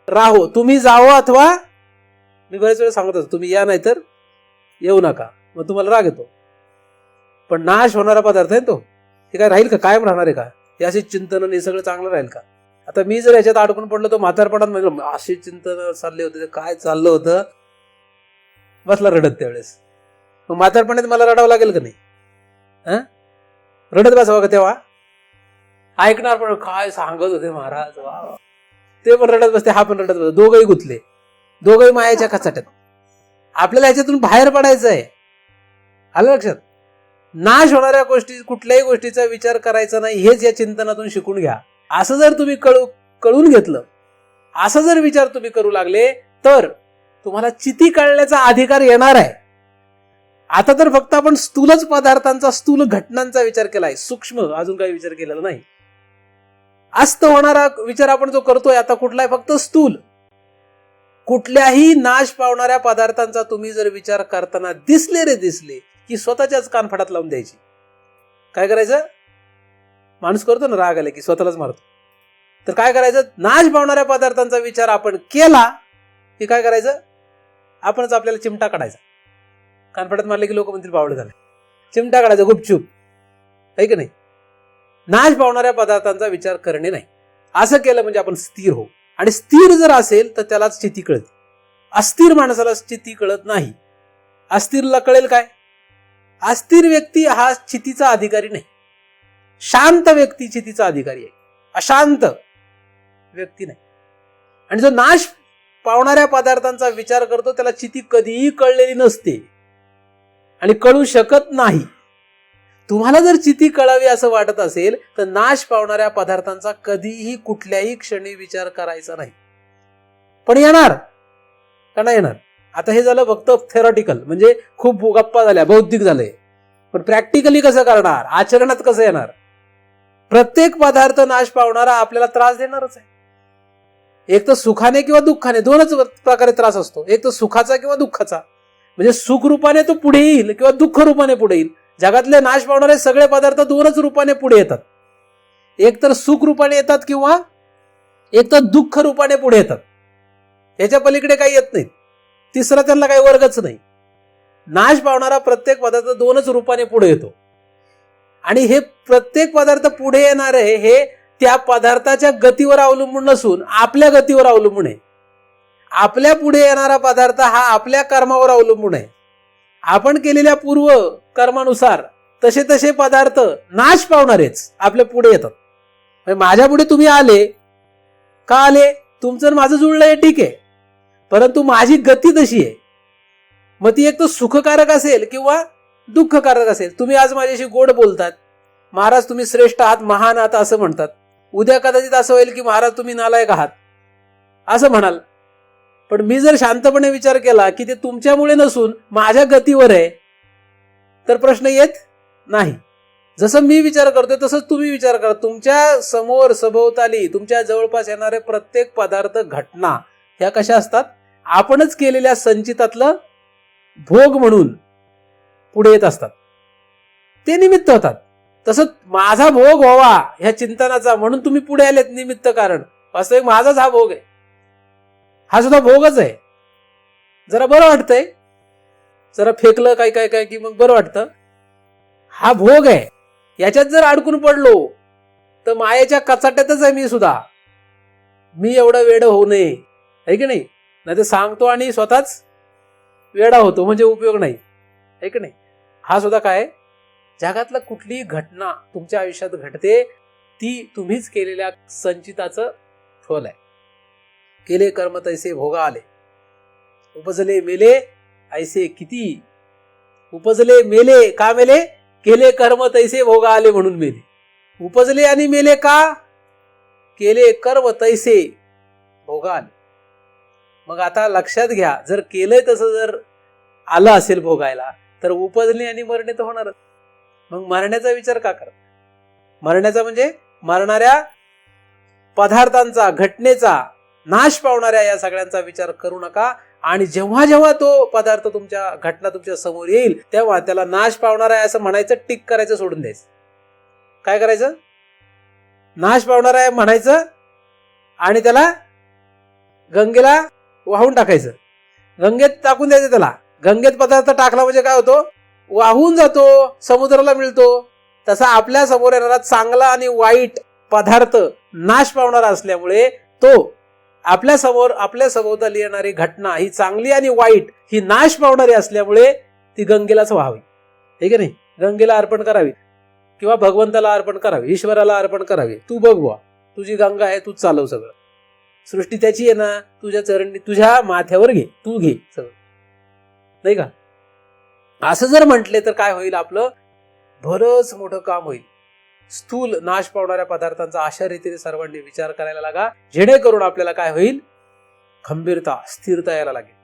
राहो. तुम्ही जावो अथवा, मी बरेच वेळा सांगत असतो तुम्ही या नाही तर येऊ नका, मग तुम्हाला राग येतो. पण नाश होणारा पदार्थ आहे तो, हे काय राहील का? कायम राहणार आहे का? हे असे चिंतन हे सगळं चांगलं राहील का? आता मी जर याच्यात अडकून पडलो तर म्हातारपणात म्हणजे असे चिंतन चालले होते, काय चाललं होतं, बसला रडत त्यावेळेस. मग म्हातारपणात मला रडावं लागेल का नाही? रडत बसावं का तेव्हा? ऐकणार पण काय सांगत होते महाराज, वा, ते पण रडत बसते, हा पण रडत बसते, दोघंही गुंतले, दोघंही मायाच्या कचाट्यात. आपल्याला ह्याच्यातून बाहेर पडायचं आहे. आलं लक्षात? नाश होणाऱ्या गोष्टी, कुठल्याही गोष्टीचा विचार करायचा नाही, हेच या चिंतनातून शिकून घ्या. असं जर तुम्ही कळून घेतलं, असं जर विचार तुम्ही करू लागले तर तुम्हाला चिती कळण्याचा अधिकार येणार आहे. आता तर फक्त आपण स्थूलच पदार्थांचा, स्थूल घटनांचा विचार केलाय, सूक्ष्म अजून काही विचार केलेला नाही. अस्त होणारा विचार आपण जो करतोय आता कुठला आहे? फक्त स्थूल. कुठल्याही नाश पावणाऱ्या पदार्थांचा तुम्ही जर विचार करताना दिसले की स्वतःच्याच कानफडात लावून द्यायची. काय करायचं? माणूस करतो ना राग आले की स्वतःलाच मारतो. तर काय करायचं? नाश पावणाऱ्या पदार्थांचा विचार आपण केला की काय करायचं? आपणच आपल्याला चिमटा काढायचा. कानफडात मारले की लोक म्हणतील बावड झाले. चिमटा काढायचा गुपचूप, आहे की नाही? नाश पावणाऱ्या पदार्थांचा विचार करणे नाही. असं केलं म्हणजे आपण स्थिर होऊ. आणि स्थिर जर असेल तर त्यालाच स्थिती कळते. अस्थिर माणसाला स्थिती कळत नाही. अस्थिरला कळेल काय? अस्थिर व्यक्ती हा स्थितीचा अधिकारी नाही. शांत व्यक्ती स्थितीचा अधिकारी आहे, अशांत व्यक्ती नाही. आणि जो नाश पावणाऱ्या पदार्थांचा विचार करतो त्याला चिती कधीही कळलेली नसते आणि कळू शकत नाही. तुम्हाला जर चिती कळावी असं वाटत असेल तर नाश पावणाऱ्या पदार्थांचा कधीही कुठल्याही क्षणी विचार करायचा नाही. पण येणार का नाही येणार? आता हे झालं फक्त थेरॉटिकल, म्हणजे खूप गप्पा झाल्या, बौद्धिक झालंय. पण प्रॅक्टिकली कसं करणार? आचरणात कसं येणार? प्रत्येक पदार्थ नाश पावणारा आपल्याला त्रास देणारच आहे. एक तर सुखाने किंवा दुःखाने, दोनच प्रकारे त्रास असतो. एक तर सुखाचा किंवा दुःखाचा, म्हणजे सुख रूपाने तो पुढे येईल किंवा दुःख रूपाने पुढे येईल. जगातले नाश पावणारे सगळे पदार्थ दोनच रूपाने पुढे येतात. एक तर सुख रूपाने येतात किंवा एक तर दुःख रूपाने पुढे येतात. याच्या पलीकडे काही येत नाही. तिसरा त्यांना काही वर्गच नाही. नाश पावणारा प्रत्येक पदार्थ दोनच रूपाने पुढे येतो. आणि हे प्रत्येक पदार्थ पुढे येणार आहे हे त्या पदार्थाच्या गतीवर अवलंबून नसून आपल्या गतीवर अवलंबून आहे. आपल्या पुढे येणारा पदार्थ हा आपल्या कर्मावर अवलंबून आहे. आपण केलेल्या पूर्व कर्मानुसार तसे तसे पदार्थ नाश पावणारेच आपल्या पुढे येतात. माझ्या पुढे तुम्ही आले का आले? तुमचं माझं जुळलंय ठीक आहे, परंतु माझी गती तशी आहे. मग ती एक तर सुखकारक असेल किंवा दुःखकारक असेल. तुम्ही आज माझ्याशी गोड बोलतात, महाराज तुम्ही श्रेष्ठ आहात, महान आहात असं म्हणतात. उद्या कदाचित असं होईल की महाराज तुम्ही नालायक आहात असं म्हणाल. पण मी जर शांतपणे विचार केला की ते तुमच्यामुळे नसून माझ्या गतीवर आहे तर प्रश्न येत नाही. जसं मी विचार करतोय तसंच तुम्ही विचार करा. तुमच्या समोर सभोवताली तुमच्या जवळपास येणारे प्रत्येक पदार्थ, घटना ह्या कशा असतात? आपणच केलेल्या संचितातलं भोग म्हणून पुढे येत असतात. ते निमित्त होतात. तसं माझा भोग व्हावा ह्या चिंतनाचा म्हणून तुम्ही पुढे आलेत, निमित्त कारण. वास्तविक माझाच हा भोग आहे, हा सुद्धा भोगच आहे. जरा बरं वाटतंय, जरा फेकलं काय काय काय की मग बरं वाटतं. हा भोग आहे. याच्यात जर अडकून पडलो तर मायेच्या कचाट्यातच आहे मी सुद्धा. मी एवढं वेड होऊ नये, आहे की नाही? नाही तर सांगतो आणि स्वतःच वेडा होतो, म्हणजे उपयोग नाही, आहे की नाही? हा सुद्धा काय? जगातला कुठलीही घटना तुमच्या आयुष्यात घडते ती तुम्हीच केलेल्या संचिताचं फल आहे. केले कर्म तैसे भोगा आले, उपजले मेले ऐसे किती उपजले मेले का मेले, केले कर्म तैसे भोगा आले म्हणून मेले. उपजले आणि मेले का, केले कर्म तैसे भोगा आले. मग आता लक्षात घ्या, जर केलंय तसं जर आलं असेल भोगायला तर उपजणे आणि मरणे तर होणारच. मग मरण्याचा विचार का करा. मरण्याचा म्हणजे मरणाऱ्या पदार्थांचा, घटनेचा, नाश पावणाऱ्या या सगळ्यांचा विचार करू नका. आणि जेव्हा जेव्हा तो पदार्थ तुमच्या, घटना तुमच्या समोर येईल तेव्हा त्याला नाश पावणार आहे असं म्हणायचं, टिक करायचं, सोडून द्यायचं. काय करायचं, नाश पावणार आहे म्हणायचं आणि त्याला गंगेला वाहून टाकायचं. गंगेत टाकून द्यायचं त्याला. गंगेत पदार्थ टाकला म्हणजे काय होतो, वाहून जातो, समुद्राला मिळतो. तसा आपल्या समोर येणारा चांगला आणि वाईट पदार्थ नाश पावणारा असल्यामुळे तो आपल्या समोर, आपल्या सभोवताली येणारी घटना ही चांगली आणि वाईट ही नाश पावणारी असल्यामुळे ती गंगेलाच व्हावी. हे की नाही, गंगेला अर्पण करावी किंवा भगवंताला अर्पण करावी, ईश्वराला अर्पण करावी. तू बघ बुवा, तुझी गंगा आहे, तूच चालव सगळं. सृष्टी त्याची आहे ना, तुझ्या चरणी, तुझ्या माथ्यावर घे, तू घे सगळं, नाही का. असं जर म्हटले तर काय होईल, आपलं बरंच मोठं काम होईल. स्थूल नाश पावणाऱ्या पदार्थांचा अशा रीतीने सर्वांनी विचार करायला लागा, जेणेकरून आपल्याला काय होईल, खंबीरता, स्थिरता यायला लागेल.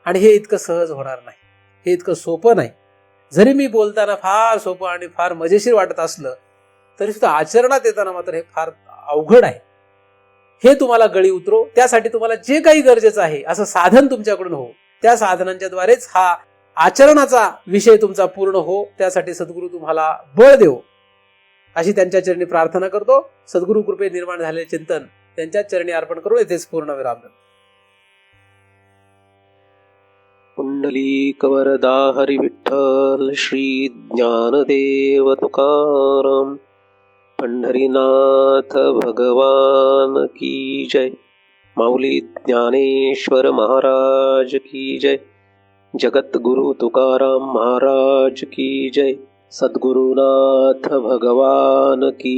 आणि हे इतकं सहज होणार नाही, हे इतकं सोपं नाही. जरी मी बोलताना फार सोपं आणि फार मजेशीर वाटत असलं तरी सुद्धा आचरणात येताना मात्र हे फार अवघड आहे. हे तुम्हाला गळी उतरो. त्यासाठी तुम्हाला जे काही गरजेचं आहे असं साधन तुमच्याकडून हो. त्या साधनांच्या द्वारेच हा आचरणाचा विषय तुमचा पूर्ण हो. त्यासाठी सद्गुरू तुम्हाला बळ देव, अशी त्यांच्या चरणी प्रार्थना करतो. सद्गुरू कृपे निर्माण झालेले चिंतन त्यांच्या चरणी अर्पण करू. येथेच पूर्ण विराम. पुंडलीक वरदा हरी विठ्ठल श्री ज्ञानदेव तुकाराम. पंढरीनाथ भगवान की जय. माऊली ज्ञानेश्वर महाराज की जय. जगद्गुरु तुकाराम महाराज की जय. सद्गुरुनाथ भगवान की